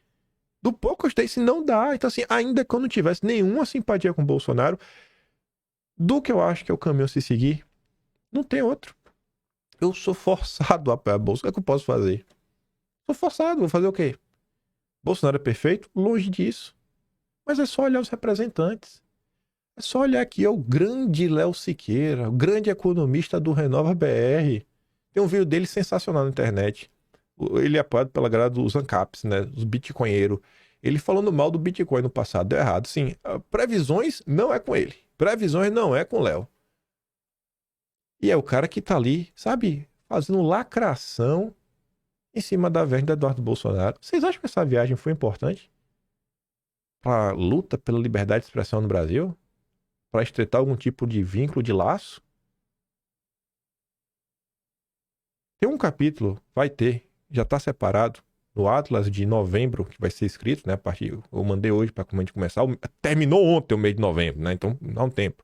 Do pouco que eu estudei, não dá. Então, assim, ainda que eu não tivesse nenhuma simpatia com o Bolsonaro, do que eu acho que é o caminho a se seguir, não tem outro. Eu sou forçado a apoiar Bolsonaro. O que é que eu posso fazer? Sou forçado, vou fazer o quê? Bolsonaro é perfeito? Longe disso. Mas é só olhar os representantes. É só olhar aqui, é o grande Léo Siqueira, o grande economista do Renova BR. Tem um vídeo dele sensacional na internet. Ele é apoiado pela galera dos ANCAPs, né? Os bitcoinheiros. Ele falando mal do Bitcoin no passado. Deu errado. Sim, previsões não é com ele. Previsões não é com o Léo. E é o cara que tá ali, sabe? Fazendo lacração em cima da viagem do Eduardo Bolsonaro. Vocês acham que essa viagem foi importante? Pra luta pela liberdade de expressão no Brasil? Pra estreitar algum tipo de vínculo, de laço? Tem um capítulo, vai ter, já está separado no Atlas de novembro, que vai ser escrito, né? A partir, eu mandei hoje para a gente começar. Terminou ontem o mês de novembro, né? Então dá um tempo.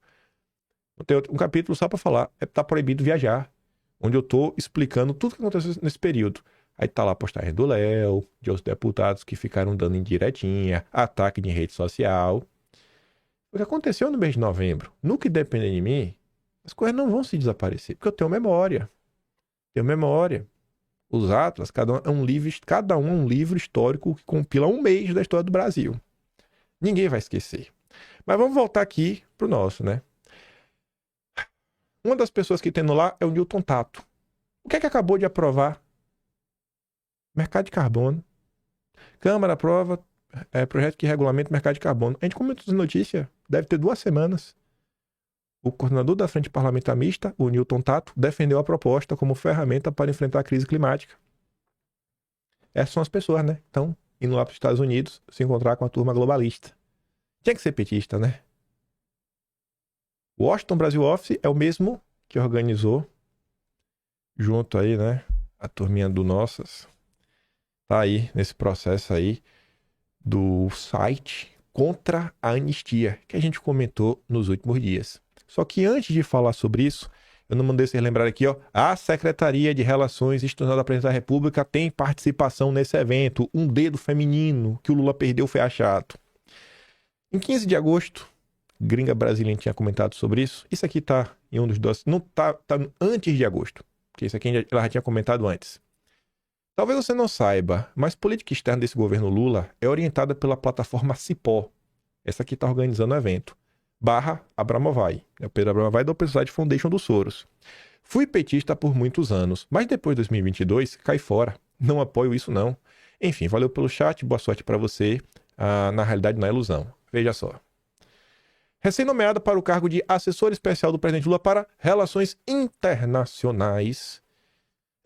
Tem um capítulo só para falar, tá proibido viajar, onde eu tô explicando tudo que aconteceu nesse período. Aí tá lá a postagem do Léo, de outros deputados que ficaram dando indiretinha, ataque de rede social. O que aconteceu no mês de novembro, no que depende de mim, as coisas não vão se desaparecer, porque eu tenho memória. Tenho memória. Os Atlas, cada um é um livro histórico que compila um mês da história do Brasil. Ninguém vai esquecer. Mas vamos voltar aqui pro nosso, né? Uma das pessoas que tem no lá é o Newton Tato. O que é que acabou de aprovar? Mercado de carbono. Câmara aprova projeto que regulamenta o mercado de carbono. A gente comentou essa notícia, deve ter 2 semanas. O coordenador da Frente Parlamentar Mista, o Newton Tato, defendeu a proposta como ferramenta para enfrentar a crise climática. Essas são as pessoas, né? Então, indo lá para os Estados Unidos, se encontrar com a turma globalista. Tinha que ser petista, né? O Washington Brasil Office é o mesmo que organizou, junto aí, né? A turminha do Nossas. Tá aí, nesse processo aí, do site contra a anistia, que a gente comentou nos últimos dias. Só que antes de falar sobre isso, eu não mandei vocês lembrar aqui, ó, a Secretaria de Relações Institucionais da Presidência da República tem participação nesse evento. Um dedo feminino que o Lula perdeu foi achado. Em 15 de agosto, Gringa Brasileira tinha comentado sobre isso. Isso aqui tá em um dos dois, não tá antes de agosto, porque isso aqui ela já tinha comentado antes. Talvez você não saiba, mas a política externa desse governo Lula é orientada pela plataforma Cipó. Essa aqui está organizando o evento. /Abramovay. É o Pedro Abramovay da Open Society Foundation do Soros. Fui petista por muitos anos, mas depois de 2022, cai fora. Não apoio isso, não. Enfim, valeu pelo chat, boa sorte para você. Na realidade, na ilusão. Veja só. Recém-nomeada para o cargo de assessor especial do presidente Lula para Relações Internacionais.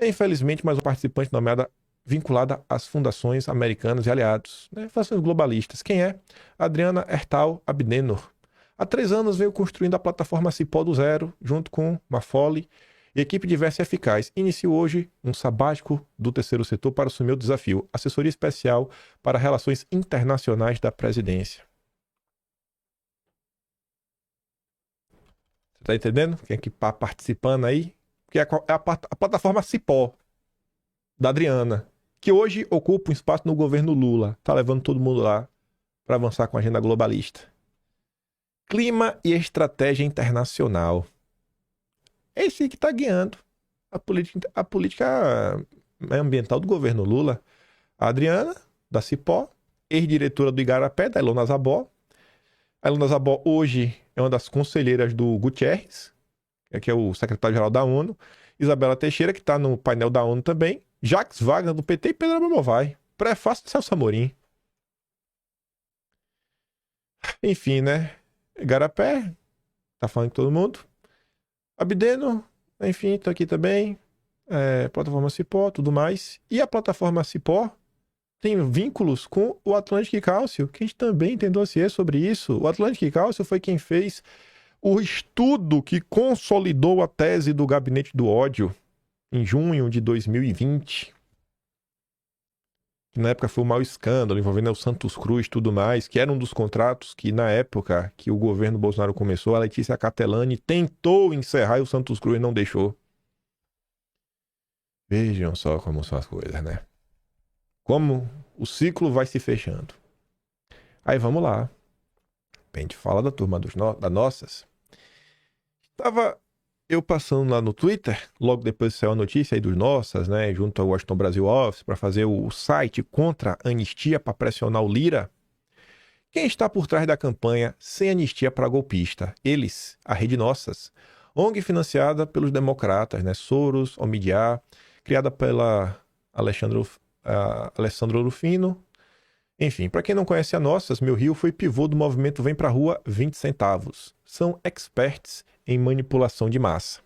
Infelizmente, mais uma participante nomeada vinculada às fundações americanas e aliados, né? Fundações globalistas. Quem é? Adriana Ertal Abdenor. Há 3 anos veio construindo a plataforma Cipó do zero, junto com Mafoli e equipe diversa e eficaz. Iniciou hoje um sabático do terceiro setor para assumir o desafio. Assessoria especial para relações internacionais da presidência. Você tá entendendo? Quem é que tá participando aí? Que é a plataforma Cipó, da Adriana, que hoje ocupa um espaço no governo Lula. Tá levando todo mundo lá para avançar com a agenda globalista. Clima e estratégia internacional. É esse que está guiando a política ambiental do governo Lula. A Adriana, da Cipó, ex-diretora do Igarapé, da Ilona Zabó. A Ilona Zabó hoje é uma das conselheiras do Guterres, que é o secretário-geral da ONU. Isabela Teixeira, que está no painel da ONU também. Jacques Wagner, do PT, e Pedro Amorovai. Prefácio de Celso Amorim. Enfim, né? Igarapé, tá falando com todo mundo. Abdeno, enfim, tô aqui também. Plataforma Cipó, tudo mais. E a plataforma Cipó tem vínculos com o Atlantic Council, que a gente também tem dossiê sobre isso. O Atlantic Council foi quem fez o estudo que consolidou a tese do Gabinete do Ódio em junho de 2020. Que na época foi o maior escândalo envolvendo o Santos Cruz e tudo mais, que era um dos contratos que na época que o governo Bolsonaro começou, a Letícia Catelani tentou encerrar e o Santos Cruz não deixou. Vejam só como são as coisas, né? Como o ciclo vai se fechando. Aí vamos lá. A gente fala da turma da Nossas. Tava eu passando lá no Twitter, logo depois saiu a notícia aí dos Nossas, né? Junto ao Washington Brasil Office, para fazer o site contra a anistia para pressionar o Lira. Quem está por trás da campanha Sem Anistia para Golpista? Eles, a Rede Nossas. ONG financiada pelos democratas, né? Soros, Omidyar, criada pela Alessandro Rufino. Enfim, para quem não conhece a Nossas, Meu Rio foi pivô do movimento Vem Pra Rua 20 centavos. São experts em manipulação de massa.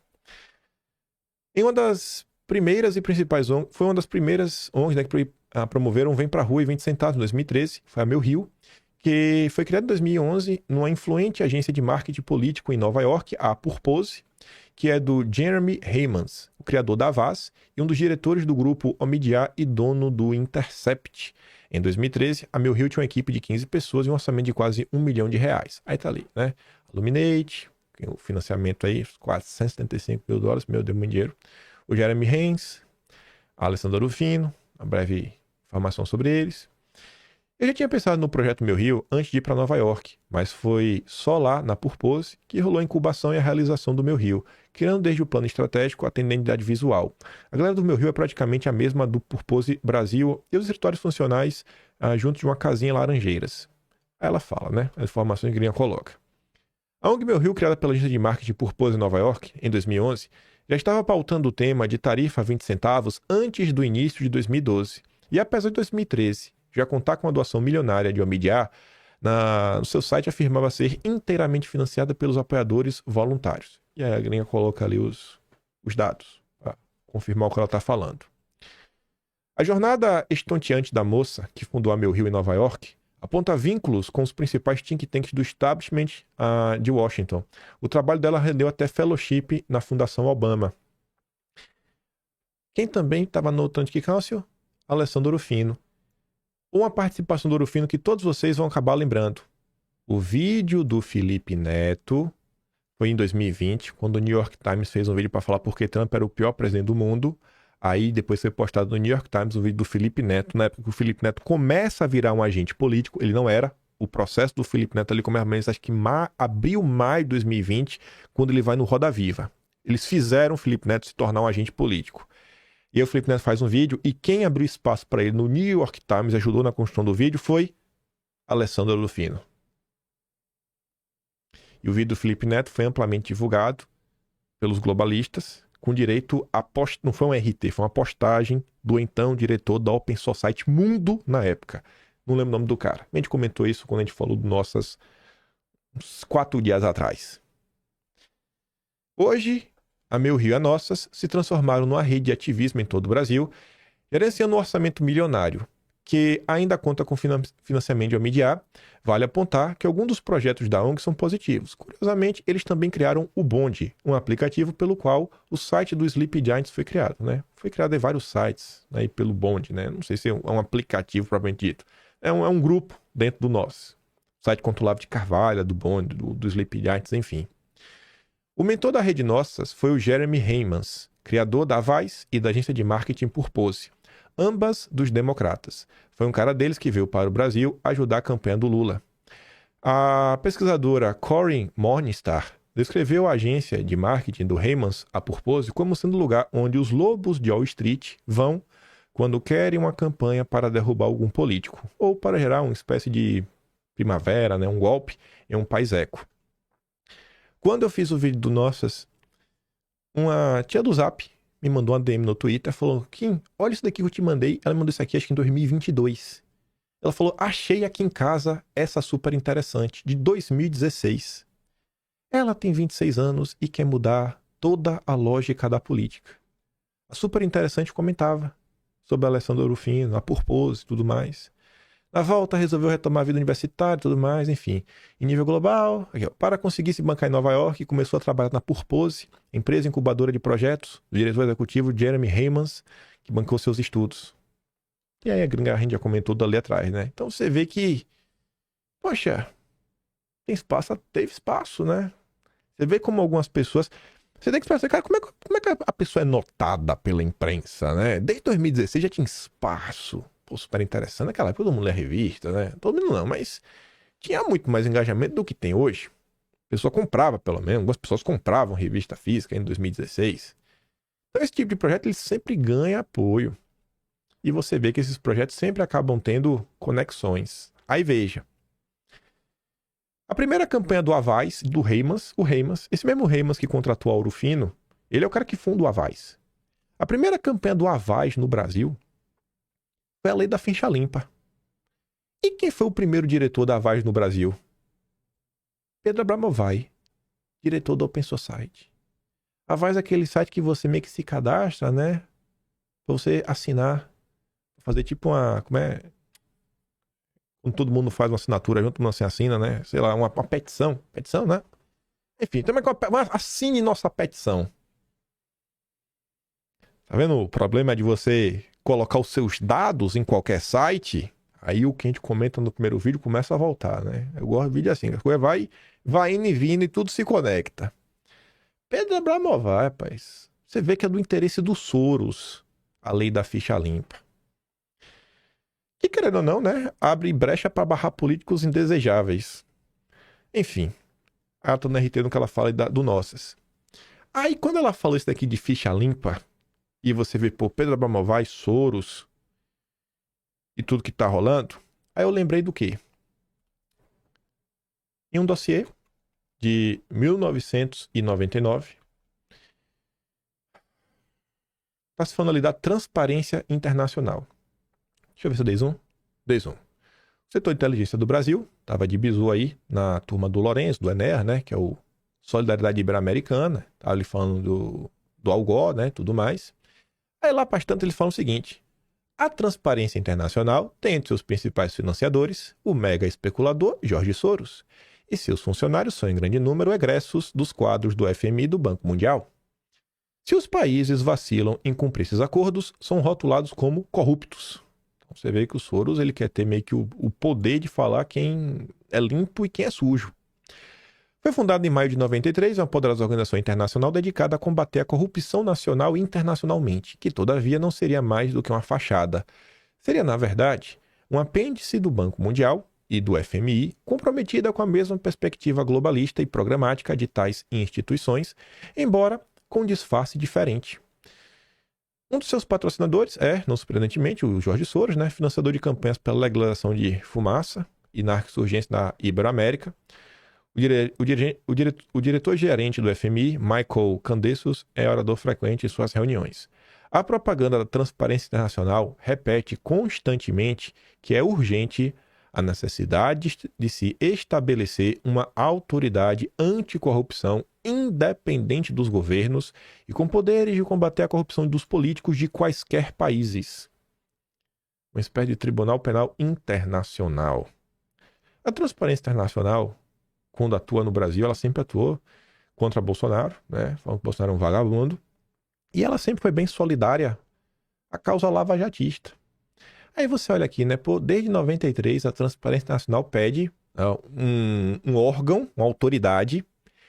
Em uma das primeiras e principais ONGs, foi uma das primeiras ONGs, né, que promoveram Vem Pra Rua e 20 centavos em 2013, foi a Meu Rio, que foi criada em 2011 numa influente agência de marketing político em Nova York, a Purpose, que é do Jeremy Heymans, o criador da Vaz e um dos diretores do grupo Omidyar e dono do Intercept. Em 2013, a Meu Rio tinha uma equipe de 15 pessoas e um orçamento de quase R$1 milhão. Aí tá ali, né? Illuminate, o financiamento aí, $475 mil, meu Deus, muito dinheiro. O Jeremy Heymans, a Alessandro Rufino, uma breve informação sobre eles. Eu já tinha pensado no projeto Meu Rio antes de ir para Nova York, mas foi só lá, na Purpose, que rolou a incubação e a realização do Meu Rio, criando desde o plano estratégico até a identidade visual. A galera do Meu Rio é praticamente a mesma do Purpose Brasil e os escritórios funcionais junto de uma casinha Laranjeiras. Aí ela fala, né? As informações que a Grinha coloca. A ONG Meu Rio, criada pela agência de marketing Purpose em Nova York, em 2011, já estava pautando o tema de tarifa 20 centavos antes do início de 2012. E apesar de 2013 já contar com uma doação milionária de Omidyar, no seu site afirmava ser inteiramente financiada pelos apoiadores voluntários. E aí a gringa coloca ali os dados para confirmar o que ela está falando. A jornada estonteante da moça, que fundou a Meu Rio em Nova York, aponta vínculos com os principais think tanks do establishment de Washington. O trabalho dela rendeu até fellowship na Fundação Obama. Quem também estava no Atlantic Council? Alessandro Rufino. Uma participação do Rufino que todos vocês vão acabar lembrando. O vídeo do Felipe Neto foi em 2020, quando o New York Times fez um vídeo para falar porque Trump era o pior presidente do mundo. Aí depois foi postado no New York Times um vídeo do Felipe Neto, na época que o Felipe Neto começa a virar um agente político. Ele não era. O processo do Felipe Neto ali começa, acho que abril, maio de 2020, quando ele vai no Roda Viva. Eles fizeram o Felipe Neto se tornar um agente político. E aí o Felipe Neto faz um vídeo e quem abriu espaço para ele no New York Times e ajudou na construção do vídeo foi Alessandro Rufino. E o vídeo do Felipe Neto foi amplamente divulgado pelos globalistas, com direito a não foi um RT, foi uma postagem do então diretor da Open Society Mundo na época. Não lembro o nome do cara. A gente comentou isso quando a gente falou do Nossas uns 4 dias atrás. Hoje, a Meu Rio e a Nossas se transformaram numa rede de ativismo em todo o Brasil Gerenciando um orçamento milionário, que ainda conta com financiamento de OMIDA, vale apontar que alguns dos projetos da ONG são positivos. Curiosamente, eles também criaram o Bond, um aplicativo pelo qual o site do Sleepy Giants foi criado, né? Foi criado em vários sites, né, pelo Bond, né? Não sei se é um aplicativo propriamente dito. É um grupo dentro do nosso. O site contra o Olavo de Carvalho, do Bond, do Sleepy Giants, enfim. O mentor da rede Nossas foi o Jeremy Heymans, criador da Vice e da agência de marketing Purpose, ambas dos democratas. Foi um cara deles que veio para o Brasil ajudar a campanha do Lula. A pesquisadora Corinne Morningstar descreveu a agência de marketing do Heymans, a Purpose, como sendo o lugar onde os lobos de Wall Street vão quando querem uma campanha para derrubar algum político, ou para gerar uma espécie de primavera, né, um golpe em um país eco. Quando eu fiz o vídeo do Nossas, uma tia do Zap me mandou uma DM no Twitter, falou: Kim, olha isso daqui que eu te mandei. Ela me mandou isso aqui, acho que em 2022. Ela falou: achei aqui em casa essa super interessante, de 2016. Ela tem 26 anos e quer mudar toda a lógica da política. A super interessante comentava sobre a Alessandra Rufino, a Purpose e tudo mais. Na volta, resolveu retomar a vida universitária e tudo mais, enfim. Em nível global, aqui, ó, para conseguir se bancar em Nova York, começou a trabalhar na Purpose, empresa incubadora de projetos, do diretor executivo Jeremy Heymans, que bancou seus estudos. E aí a gringa, a gente já comentou dali atrás, né? Então você vê que, poxa, tem espaço, teve espaço, né? Você vê como algumas pessoas... Você tem que pensar, cara, como é que a pessoa é notada pela imprensa, né? Desde 2016 já tinha espaço. Pô, super interessante. Naquela época todo mundo lê revista, né? Todo mundo não, mas tinha muito mais engajamento do que tem hoje. A pessoa comprava, pelo menos. Algumas pessoas compravam revista física em 2016. Então esse tipo de projeto ele sempre ganha apoio. E você vê que esses projetos sempre acabam tendo conexões. Aí veja. A primeira campanha do Avaz, do Heymans, o Heymans, esse mesmo Heymans que contratou a Ouro Fino, ele é o cara que funda o Avaz. A primeira campanha do Avaz no Brasil foi a lei da ficha limpa. E quem foi o primeiro diretor da Avaz no Brasil? Pedro Abramovay, diretor do Open Society. A Avaz é aquele site que você meio que se cadastra, né? Pra você assinar, fazer tipo uma... Como é? Quando todo mundo faz uma assinatura junto, todo mundo assina, né? Sei lá, uma petição. Petição, né? Enfim, também assine nossa petição. Tá vendo? O problema é de você colocar os seus dados em qualquer site, aí o que a gente comenta no primeiro vídeo começa a voltar, né? Eu gosto de vídeo assim, a coisa vai indo e vindo e tudo se conecta. Pedro Abramovay, rapaz, você vê que é do interesse dos Soros, a lei da ficha limpa. Que, querendo ou não, né, abre brecha para barrar políticos indesejáveis. Enfim, ela tá no RT no que ela fala do Nossas. Aí, quando ela falou isso daqui de ficha limpa, e você vê, pô, Pedro Abramovay, Soros, e tudo que tá rolando, aí eu lembrei do quê? Em um dossiê de 1999, tá se falando ali da transparência internacional. Deixa eu ver se eu dei zoom. Dei zoom. O setor de inteligência do Brasil tava de bizu aí na turma do Lourenço, do ENER, né, que é o Solidariedade Ibero-Americana, tava ali falando do Algor, né, tudo mais. Aí lá, bastante, eles falam o seguinte: a transparência internacional tem entre seus principais financiadores o mega especulador Jorge Soros, e seus funcionários são em grande número egressos dos quadros do FMI e do Banco Mundial. Se os países vacilam em cumprir esses acordos, são rotulados como corruptos. Então você vê que o Soros ele quer ter meio que o poder de falar quem é limpo e quem é sujo. Foi fundado em maio de 93, uma poderosa organização internacional dedicada a combater a corrupção nacional e internacionalmente, que todavia não seria mais do que uma fachada. Seria, na verdade, um apêndice do Banco Mundial e do FMI, comprometida com a mesma perspectiva globalista e programática de tais instituições, embora com um disfarce diferente. Um dos seus patrocinadores é, não surpreendentemente, o Jorge Soros, né, financiador de campanhas pela legalização de fumaça e narco-insurgência na Iberoamérica. O diretor-gerente do FMI, Michael Candesos, é orador frequente em suas reuniões. A propaganda da transparência internacional repete constantemente que é urgente a necessidade de se estabelecer uma autoridade anticorrupção independente dos governos e com poderes de combater a corrupção dos políticos de quaisquer países. uma espécie de tribunal penal internacional. A Transparência Internacional, quando atua no Brasil, ela sempre atuou contra Bolsonaro, né? Falando que Bolsonaro é um vagabundo. E ela sempre foi bem solidária à causa lavajatista. Aí você olha aqui, né? Pô, desde 93, a Transparência Internacional pede um órgão, uma autoridade,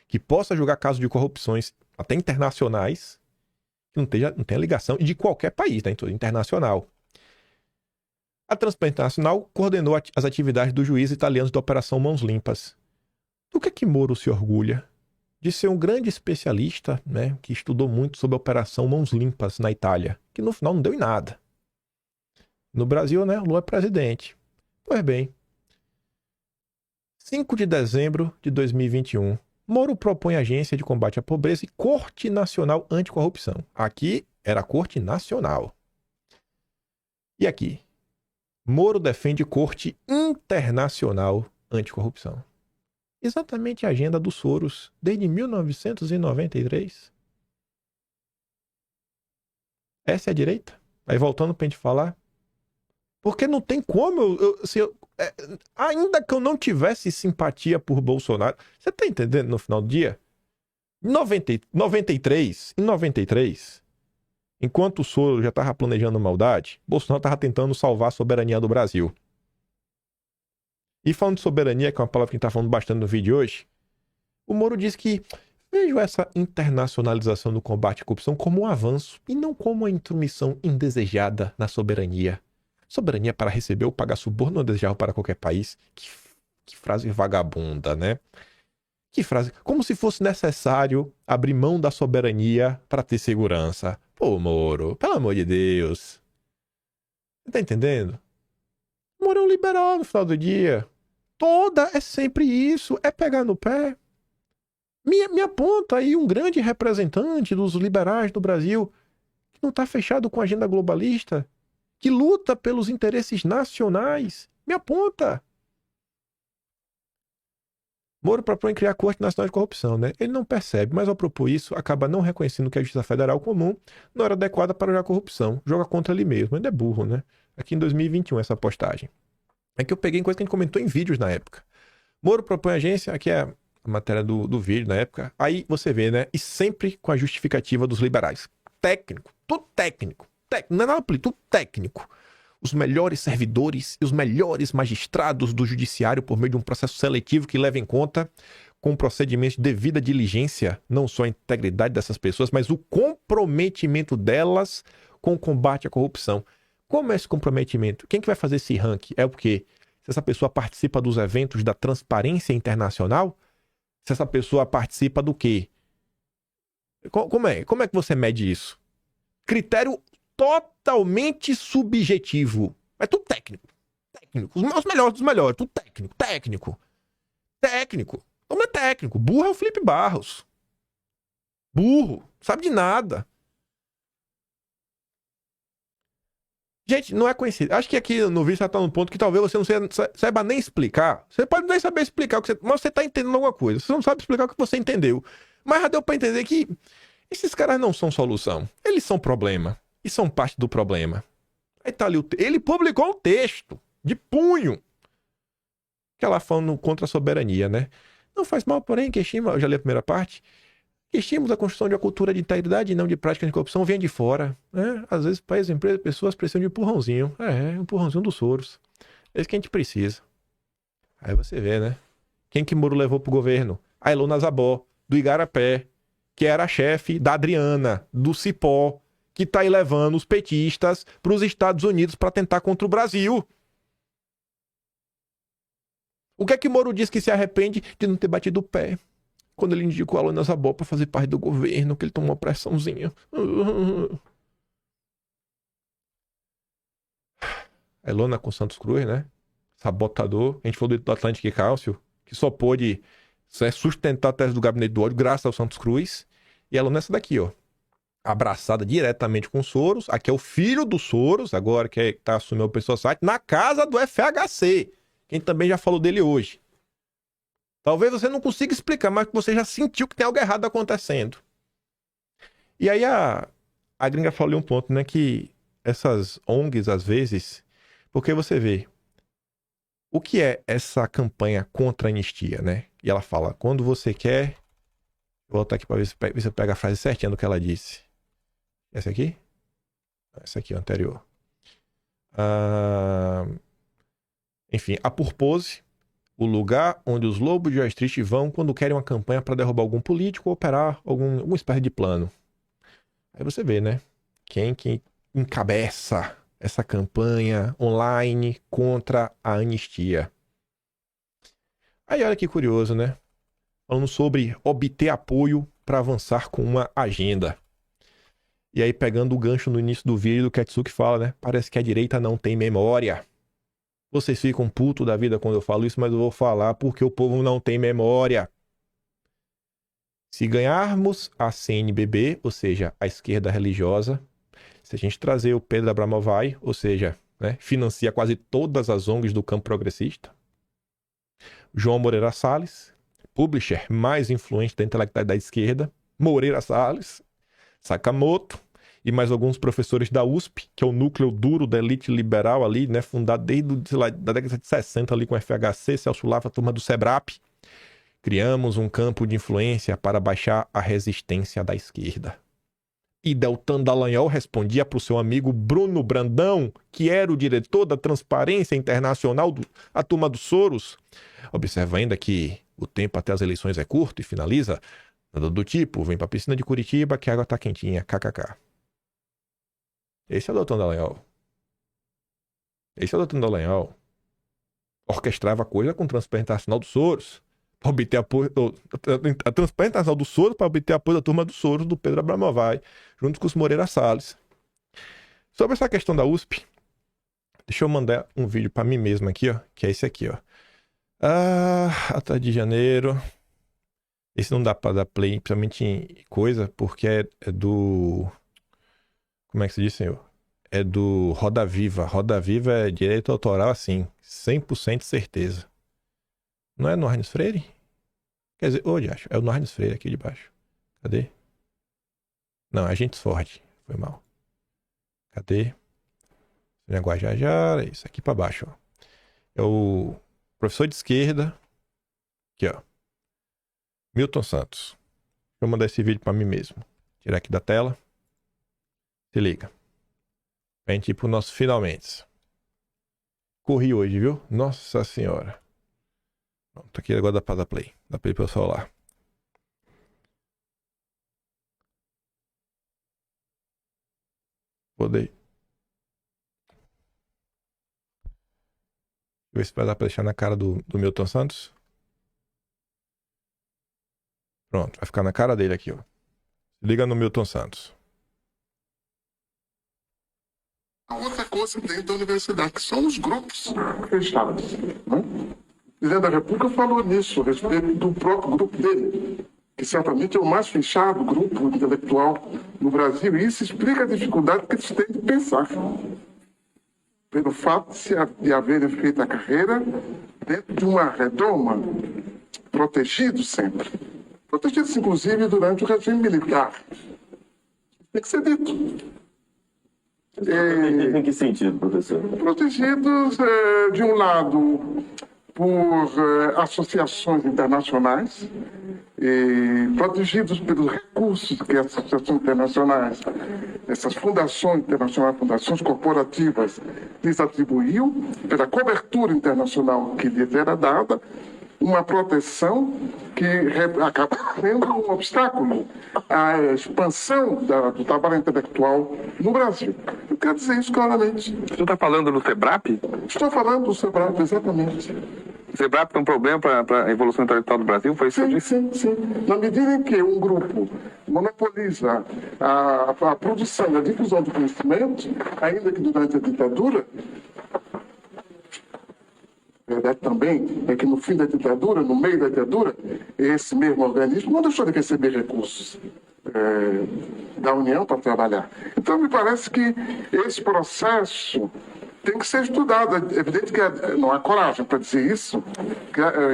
que possa julgar casos de corrupções até internacionais, que não tenha ligação, e de qualquer país, né? Internacional. A Transparência Internacional coordenou as atividades dos juízes italianos da Operação Mãos Limpas. Do que Moro se orgulha? De ser um grande especialista, né, que estudou muito sobre a Operação Mãos Limpas na Itália, que no final não deu em nada. No Brasil, né, Lula é presidente. Pois bem, 5 de dezembro de 2021, Moro propõe Agência de Combate à Pobreza e Corte Nacional Anticorrupção. Aqui era a Corte Nacional. E aqui? Moro defende Corte Internacional Anticorrupção. Exatamente a agenda dos Soros desde 1993. Essa é a direita? Aí voltando pra gente falar. Porque não tem como ainda que eu não tivesse simpatia por Bolsonaro. Você tá entendendo no final do dia? Em 93, enquanto o Soros já tava planejando maldade, Bolsonaro tava tentando salvar a soberania do Brasil. E falando de soberania, que é uma palavra que a gente tá falando bastante no vídeo de hoje, o Moro diz que vejo essa internacionalização do combate à corrupção como um avanço e não como uma intromissão indesejada na soberania. Soberania para receber ou pagar suborno não desejável para qualquer país. Que frase vagabunda, né? Que frase. Como se fosse necessário abrir mão da soberania para ter segurança. Pô, Moro, pelo amor de Deus. Você tá entendendo? Moro é um liberal no final do dia. Toda é sempre isso. É pegar no pé. Me aponta aí um grande representante dos liberais do Brasil que não tá fechado com a agenda globalista, que luta pelos interesses nacionais. Me aponta. Moro propõe criar a Corte Nacional de Corrupção, né? Ele não percebe, mas ao propor isso, acaba não reconhecendo que a Justiça Federal comum não era adequada para jogar corrupção. Joga contra ele mesmo. Ainda é burro, né? Aqui em 2021, essa postagem. É que eu peguei em coisa que a gente comentou em vídeos na época. Moro propõe agência, aqui é a matéria do vídeo na época. Aí você vê, né? E sempre com a justificativa dos liberais. Técnico, tudo técnico. Não é nada político, tudo técnico. Os melhores servidores e os melhores magistrados do judiciário por meio de um processo seletivo que leva em conta, com procedimentos de devida diligência, não só a integridade dessas pessoas, mas o comprometimento delas com o combate à corrupção. Como é esse comprometimento? Quem que vai fazer esse ranking? É o quê? Se essa pessoa participa dos eventos da Transparência Internacional? Se essa pessoa participa do quê? Como é que você mede isso? Critério totalmente subjetivo. É tudo técnico. Os melhores dos melhores. Tudo técnico. Como é técnico? Burro é o Felipe Barros. Burro. Sabe de nada. Gente, não é conhecido. Acho que aqui no vídeo já tá num ponto que talvez você não saiba nem explicar. Você pode nem saber explicar, mas você tá entendendo alguma coisa. Você não sabe explicar o que você entendeu. Mas já deu pra entender que esses caras não são solução. Eles são problema. E são parte do problema. Aí tá ali ele publicou um texto de punho. Que ela falando contra a soberania, né? Não faz mal, porém, que estima, eu já li a primeira parte, que estimamos a construção de uma cultura de integridade e não de práticas de corrupção vem de fora. Né? Às vezes, países, empresas, pessoas precisam de um empurrãozinho. Um empurrãozinho dos Soros. É isso que a gente precisa. Aí você vê, né? Quem que Moro levou pro governo? A Ilona Zabó, do Igarapé, que era a chefe da Adriana, do Cipó, que tá aí levando os petistas para os Estados Unidos para tentar contra o Brasil. O que é que Moro diz que se arrepende de não ter batido o pé quando ele indicou a Ilona Zabó para fazer parte do governo, que ele tomou uma pressãozinha? A Ilona com Santos Cruz, né? Sabotador. A gente falou do Atlântico e Cálcio, que só pôde sustentar a tese do gabinete do ódio graças ao Santos Cruz. E ela nessa daqui, ó. Abraçada diretamente com o Soros. Aqui é o filho do Soros, agora que tá assumindo o pessoal site, na casa do FHC. Quem também já falou dele hoje. Talvez você não consiga explicar, mas você já sentiu que tem algo errado acontecendo. E aí a gringa falou um ponto, né? Que essas ONGs, às vezes, Porque você vê, o que é essa campanha contra a anistia, né? E ela fala, quando você quer... Vou voltar aqui para ver se eu pego a frase certinha do que ela disse. Essa aqui? Essa aqui, a anterior. Enfim, a purpose, o lugar onde os lobos de Wall Street vão quando querem uma campanha para derrubar algum político ou operar alguma espécie de plano. Aí você vê, né? Quem que encabeça essa campanha online contra a anistia. Aí olha que curioso, né? Falando sobre obter apoio para avançar com uma agenda. E aí pegando o gancho no início do vídeo do Katsuki fala, né? Parece que a direita não tem memória. Vocês ficam putos da vida quando eu falo isso, mas eu vou falar porque o povo não tem memória. Se ganharmos a CNBB, ou seja, a esquerda religiosa, se a gente trazer o Pedro Abramovay, ou seja, né, financia quase todas as ONGs do campo progressista, João Moreira Salles, publisher mais influente da intelectualidade da esquerda, Moreira Salles, Sakamoto e mais alguns professores da USP, que é o núcleo duro da elite liberal ali, né, fundado desde, sei lá, da década de 60 ali com o FHC, Celso Lava, a turma do SEBRAP. Criamos um campo de influência para baixar a resistência da esquerda. E Deltan Dallagnol respondia para o seu amigo Bruno Brandão, que era o diretor da Transparência Internacional, a turma do Soros. Observa ainda que o tempo até as eleições é curto e finaliza do tipo, vem para a piscina de Curitiba que a água tá quentinha, kkk. Esse é o Deltan Dallagnol. Esse é o Deltan Dallagnol. Orquestrava coisa com Transparência Internacional do Soros. Para obter apoio, a Transparência Internacional do Soros para obter apoio da turma do Soros, do Pedro Abramovay, junto com os Moreira Salles. Sobre essa questão da USP, deixa eu mandar um vídeo para mim mesmo aqui, ó, que é esse aqui, ó. Atrás de janeiro. Esse não dá para dar play, principalmente em coisa, porque é do... Como é que se diz, senhor? É do Roda Viva. Roda Viva é direito autoral, assim, 100% de certeza. Não é no Arnes Freire? Quer dizer, acho, é o no Arnes Freire aqui de baixo. Cadê? Não, é Agentes Ford. Foi mal. Cadê? Guajajara, isso aqui pra baixo, ó. É o professor de esquerda. Aqui, ó. Milton Santos. Deixa eu mandar esse vídeo pra mim mesmo. Tirar aqui da tela. Se liga. Pra gente ir pro nosso finalmente. Corri hoje, viu? Nossa senhora. Pronto, aqui agora dá pra dar play. Dá play pro celular. Podei. Ver se vai dar pra deixar na cara do Milton Santos. Pronto, vai ficar na cara dele aqui, ó. Se liga no Milton Santos. A outra coisa dentro da universidade, que são os grupos fechados. Né? O presidente da República falou nisso, a respeito do próprio grupo dele, que certamente é o mais fechado grupo intelectual no Brasil, e isso explica a dificuldade que eles têm de pensar. Pelo fato de haverem feito a carreira dentro de uma redoma, protegidos sempre. Protegidos, inclusive, durante o regime militar. Tem que ser dito. Protegidos em que sentido, professor? Protegidos, de um lado, por associações internacionais, protegidos pelos recursos que as associações internacionais, essas fundações internacionais, fundações corporativas, lhes atribuíam, pela cobertura internacional que lhes era dada, uma proteção que acaba sendo um obstáculo à expansão do trabalho intelectual no Brasil. Eu quero dizer isso claramente. Você está falando do SEBRAP? Estou falando do SEBRAP, exatamente. O SEBRAP é um problema para a evolução intelectual do Brasil? Foi isso que eu disse? Sim. Na medida em que um grupo monopoliza a produção e a difusão do conhecimento, ainda que durante a ditadura, a verdade também é que no fim da ditadura, no meio da ditadura, esse mesmo organismo não deixou de receber recursos da União para trabalhar. Então, me parece que esse processo tem que ser estudado. É evidente que não há coragem para dizer isso,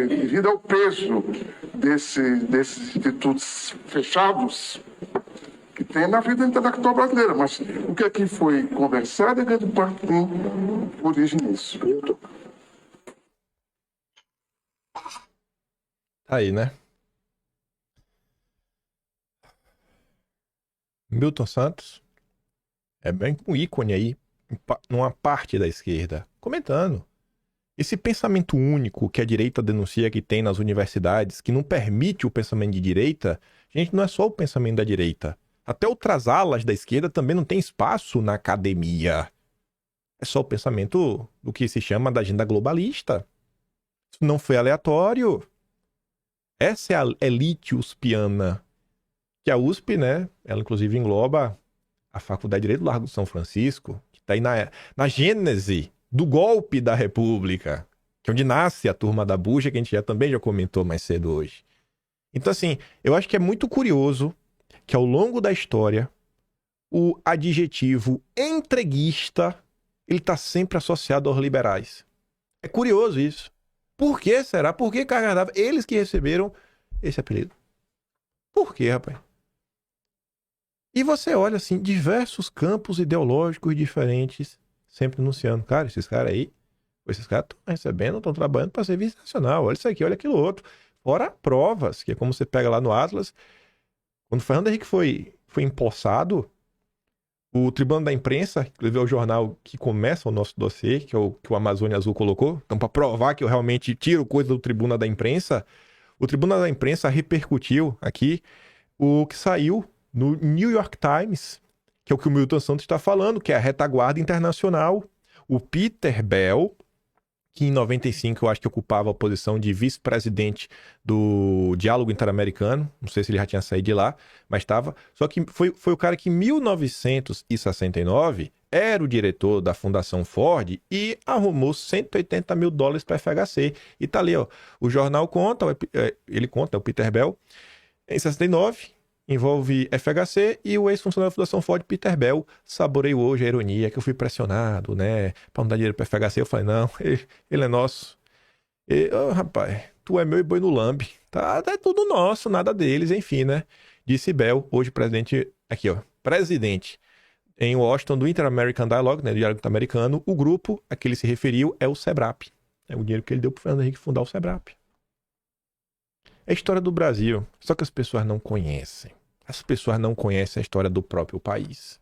devido ao peso desses institutos fechados, que tem na vida intelectual brasileira. Mas o que aqui foi conversado, em grande parte tem origem nisso. Aí, né? Milton Santos é bem um ícone aí, numa parte da esquerda, comentando. Esse pensamento único que a direita denuncia que tem nas universidades, que não permite o pensamento de direita, gente, não é só o pensamento da direita. Até outras alas da esquerda também não tem espaço na academia. É só o pensamento do que se chama da agenda globalista. Isso não foi aleatório. Essa é a elite uspiana. Que a USP, né, ela inclusive engloba a Faculdade de Direito do Largo de São Francisco, que está aí na gênese do golpe da República, que é onde nasce a turma da bucha, que a gente também já comentou mais cedo hoje. Então, assim, eu acho que é muito curioso que ao longo da história, o adjetivo entreguista, ele está sempre associado aos liberais. É curioso isso. Por que será? Por que carga d'água? Eles que receberam esse apelido. Por quê, rapaz? E você olha, assim, diversos campos ideológicos diferentes sempre anunciando. Cara, esses caras estão recebendo, estão trabalhando para serviço nacional. Olha isso aqui, olha aquilo outro. Fora provas, que é como você pega lá no Atlas. Quando o Fernando Henrique foi empossado, o Tribuna da Imprensa, inclusive é o jornal que começa o nosso dossiê, que é o que o Amazônia Azul colocou, então para provar que eu realmente tiro coisa do Tribuna da Imprensa, o Tribuna da Imprensa repercutiu aqui o que saiu no New York Times, que é o que o Milton Santos está falando, que é a retaguarda internacional. O Peter Bell, que em 95 eu acho que ocupava a posição de vice-presidente do Diálogo Interamericano, não sei se ele já tinha saído de lá, mas estava. Só que foi o cara que em 1969 era o diretor da Fundação Ford e arrumou $180 mil para a FHC. E tá ali, ó, o jornal conta, ele conta, o Peter Bell, em 69... envolve FHC e o ex-funcionário da Fundação Ford, Peter Bell. Saboreio hoje a ironia que eu fui pressionado, né? Pra não dar dinheiro pra FHC. Eu falei, não, ele é nosso. Rapaz, tu é meu e boi no lambe. Tá, é tudo nosso, nada deles, enfim, né? Disse Bell, hoje presidente, aqui ó, presidente em Washington do Inter-American Dialogue, né? Do Diálogo Americano. O grupo a que ele se referiu é o SEBRAP. É o dinheiro que ele deu pro Fernando Henrique fundar o SEBRAP. É a história do Brasil, só que as pessoas não conhecem. As pessoas não conhecem a história do próprio país.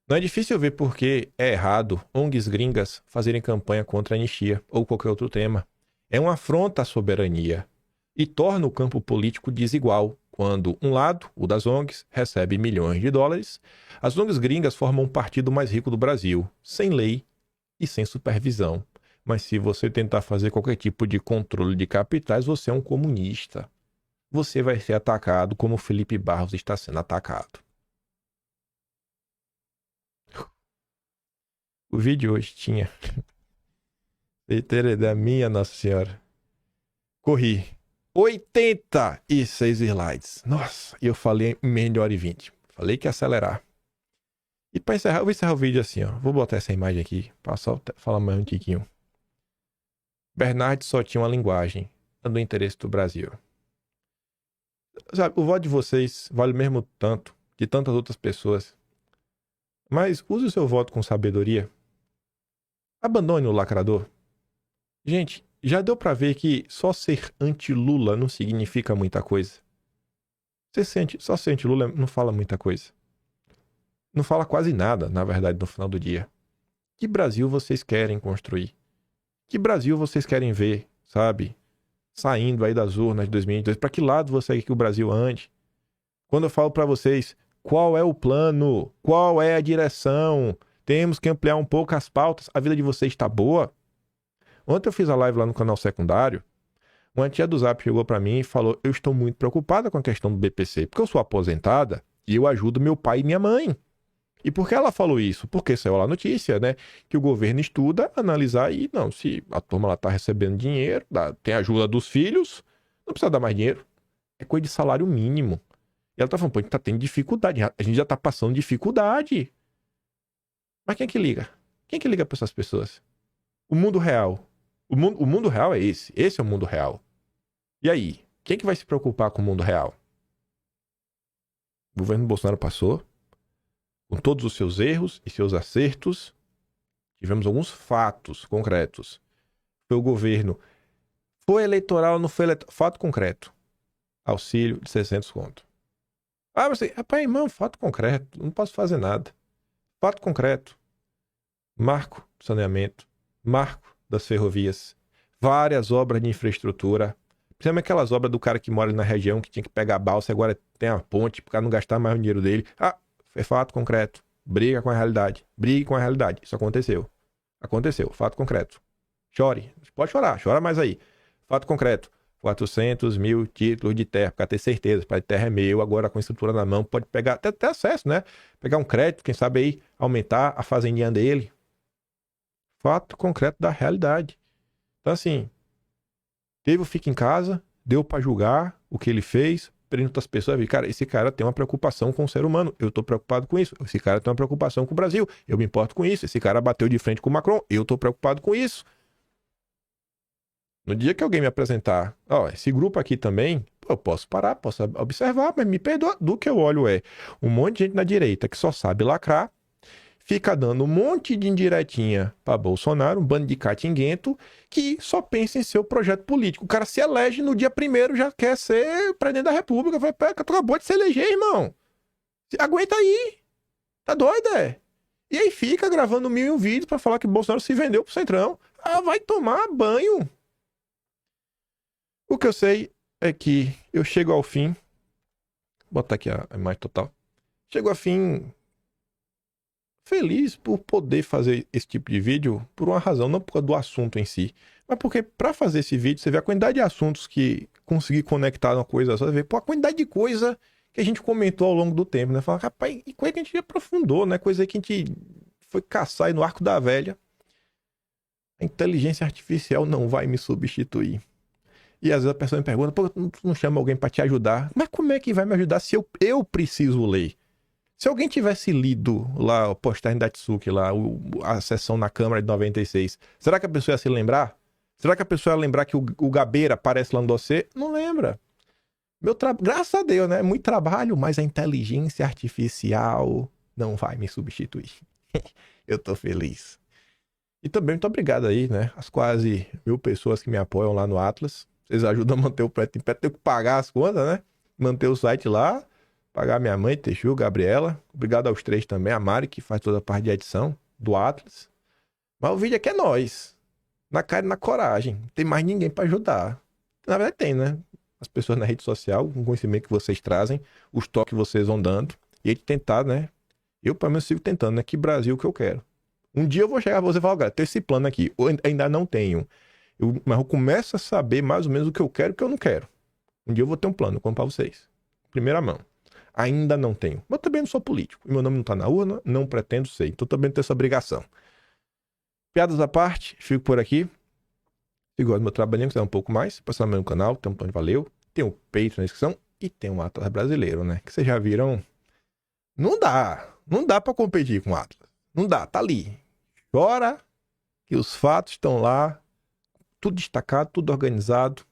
Não é difícil ver por que é errado ONGs gringas fazerem campanha contra a anistia ou qualquer outro tema. É uma afronta à soberania e torna o campo político desigual quando um lado, o das ONGs, recebe milhões de dólares. As ONGs gringas formam um partido mais rico do Brasil, sem lei e sem supervisão. Mas se você tentar fazer qualquer tipo de controle de capitais, você é um comunista. Você vai ser atacado como o Felipe Barros está sendo atacado. O vídeo hoje tinha... da minha Nossa Senhora. Corri. 86 slides. Nossa, e eu falei em meia hora e 20. Falei que ia acelerar. E para encerrar, eu vou encerrar o vídeo assim, ó. Vou botar essa imagem aqui para só falar mais um tiquinho. Bernard só tinha uma linguagem, dando o interesse do Brasil. Sabe, o voto de vocês vale mesmo tanto de tantas outras pessoas. Mas use o seu voto com sabedoria. Abandone o lacrador. Gente, já deu pra ver que só ser anti-Lula não significa muita coisa. Só ser anti-Lula não fala muita coisa. Não fala quase nada, na verdade, no final do dia. Que Brasil vocês querem construir? Que Brasil vocês querem ver, sabe? Saindo aí das urnas de 2022. Para que lado você quer que o Brasil ande? Quando eu falo para vocês, qual é o plano? Qual é a direção? Temos que ampliar um pouco as pautas. A vida de vocês está boa? Ontem eu fiz a live lá no canal secundário. Uma tia do Zap chegou para mim e falou, eu estou muito preocupada com a questão do BPC, porque eu sou aposentada e eu ajudo meu pai e minha mãe. E por que ela falou isso? Porque saiu lá a notícia, né? Que o governo estuda, analisar e, não, se a turma lá tá recebendo dinheiro, tem ajuda dos filhos, não precisa dar mais dinheiro. É coisa de salário mínimo. E ela tá falando, pô, a gente tá tendo dificuldade, a gente já tá passando dificuldade. Mas quem é que liga? Quem é que liga pra essas pessoas? O mundo real. O mundo real é esse. Esse é o mundo real. E aí? Quem é que vai se preocupar com o mundo real? O governo Bolsonaro passou, com todos os seus erros e seus acertos. Tivemos alguns fatos concretos. Foi o governo. Foi eleitoral ou não foi eleitoral? Fato concreto. Auxílio de 600 conto. Ah, mas rapaz, irmão, fato concreto. Não posso fazer nada. Fato concreto. Marco do saneamento. Marco das ferrovias. Várias obras de infraestrutura. Principalmente aquelas obras do cara que mora ali na região, que tinha que pegar a balsa e agora tem a ponte para não gastar mais o dinheiro dele. Ah, é fato concreto. Briga com a realidade. Brigue com a realidade. Isso aconteceu. Aconteceu. Fato concreto. Chore. Pode chorar. Chora mais aí. Fato concreto. 400 mil títulos de terra. Para ter certeza. Para terra é meu. Agora com a estrutura na mão. Pode pegar. Até ter acesso, né? Pegar um crédito. Quem sabe aí aumentar a fazendinha dele. Fato concreto da realidade. Então assim. Teve o Fica em Casa. Deu para julgar o que ele fez. Prende outras pessoas. Cara, esse cara tem uma preocupação com o ser humano. Eu tô preocupado com isso. Esse cara tem uma preocupação com o Brasil. Eu me importo com isso. Esse cara bateu de frente com o Macron. Eu tô preocupado com isso. No dia que alguém me apresentar, ó, esse grupo aqui também, pô, eu posso parar, posso observar, mas me perdoa. Do que eu olho é um monte de gente na direita que só sabe lacrar, fica dando um monte de indiretinha para Bolsonaro, um bando de catinguento, que só pensa em seu projeto político. O cara se elege no dia 1º, já quer ser presidente da República. Vai, pega, tu acabou de se eleger, irmão. Aguenta aí. Tá doido, é? E aí fica gravando 1001 vídeos para falar que Bolsonaro se vendeu pro Centrão. Ah, vai tomar banho. O que eu sei é que eu chego ao fim. Vou botar aqui a imagem total. Chego ao fim feliz por poder fazer esse tipo de vídeo por uma razão, não por causa do assunto em si, mas porque para fazer esse vídeo você vê a quantidade de assuntos que consegui conectar numa coisa só, você vê a quantidade de coisa que a gente comentou ao longo do tempo, né? Fala, rapaz, e coisa que a gente aprofundou, né? Coisa que a gente foi caçar aí no arco da velha. A inteligência artificial não vai me substituir. E às vezes a pessoa me pergunta, pô, tu não chama alguém para te ajudar? Mas como é que vai me ajudar se eu preciso ler? Se alguém tivesse lido lá a postagem da Tsuki, lá, a sessão na Câmara de 96, será que a pessoa ia se lembrar? Será que a pessoa ia lembrar que o Gabeira aparece lá no dossiê? Não lembra. Graças a Deus, né? Muito trabalho, mas a inteligência artificial não vai me substituir. Eu tô feliz. E também muito obrigado aí, né? As quase 1000 pessoas que me apoiam lá no Atlas. Vocês ajudam a manter o Preto em Pé. Tenho que pagar as contas, né? Manter o site lá. Pagar minha mãe, Teixu, Gabriela. Obrigado aos 3 também. A Mari, que faz toda a parte de edição do Atlas. Mas o vídeo aqui é nós. Na cara e na coragem. Não tem mais ninguém pra ajudar. Na verdade tem, né? As pessoas na rede social, com o conhecimento que vocês trazem, os toques que vocês vão dando. E a gente tentar, né? Eu, pelo menos, sigo tentando, né? Que Brasil que eu quero. Um dia eu vou chegar pra você e falar, galera, tem esse plano aqui. Eu ainda não tenho. Mas eu começo a saber mais ou menos o que eu quero e o que eu não quero. Um dia eu vou ter um plano, como pra vocês. Primeira mão. Ainda não tenho. Mas eu também não sou político. Meu nome não tá na urna, não pretendo ser. Então também não tenho essa obrigação. Piadas à parte, fico por aqui. Se gosta do meu trabalhinho, quiser um pouco mais, passa no meu canal, tem um botão de valeu. Tem o Patreon na descrição e tem o Atlas brasileiro, né? Que vocês já viram. Não dá. Não dá pra competir com o Atlas. Não dá, tá ali. Chora que os fatos estão lá. Tudo destacado, tudo organizado,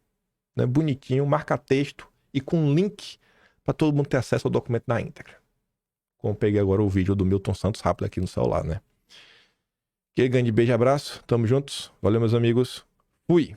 né? Bonitinho, marca texto e com link para todo mundo ter acesso ao documento na íntegra. Como eu peguei agora o vídeo do Milton Santos rápido aqui no celular, né? Aquele grande beijo e abraço. Tamo juntos. Valeu, meus amigos. Fui!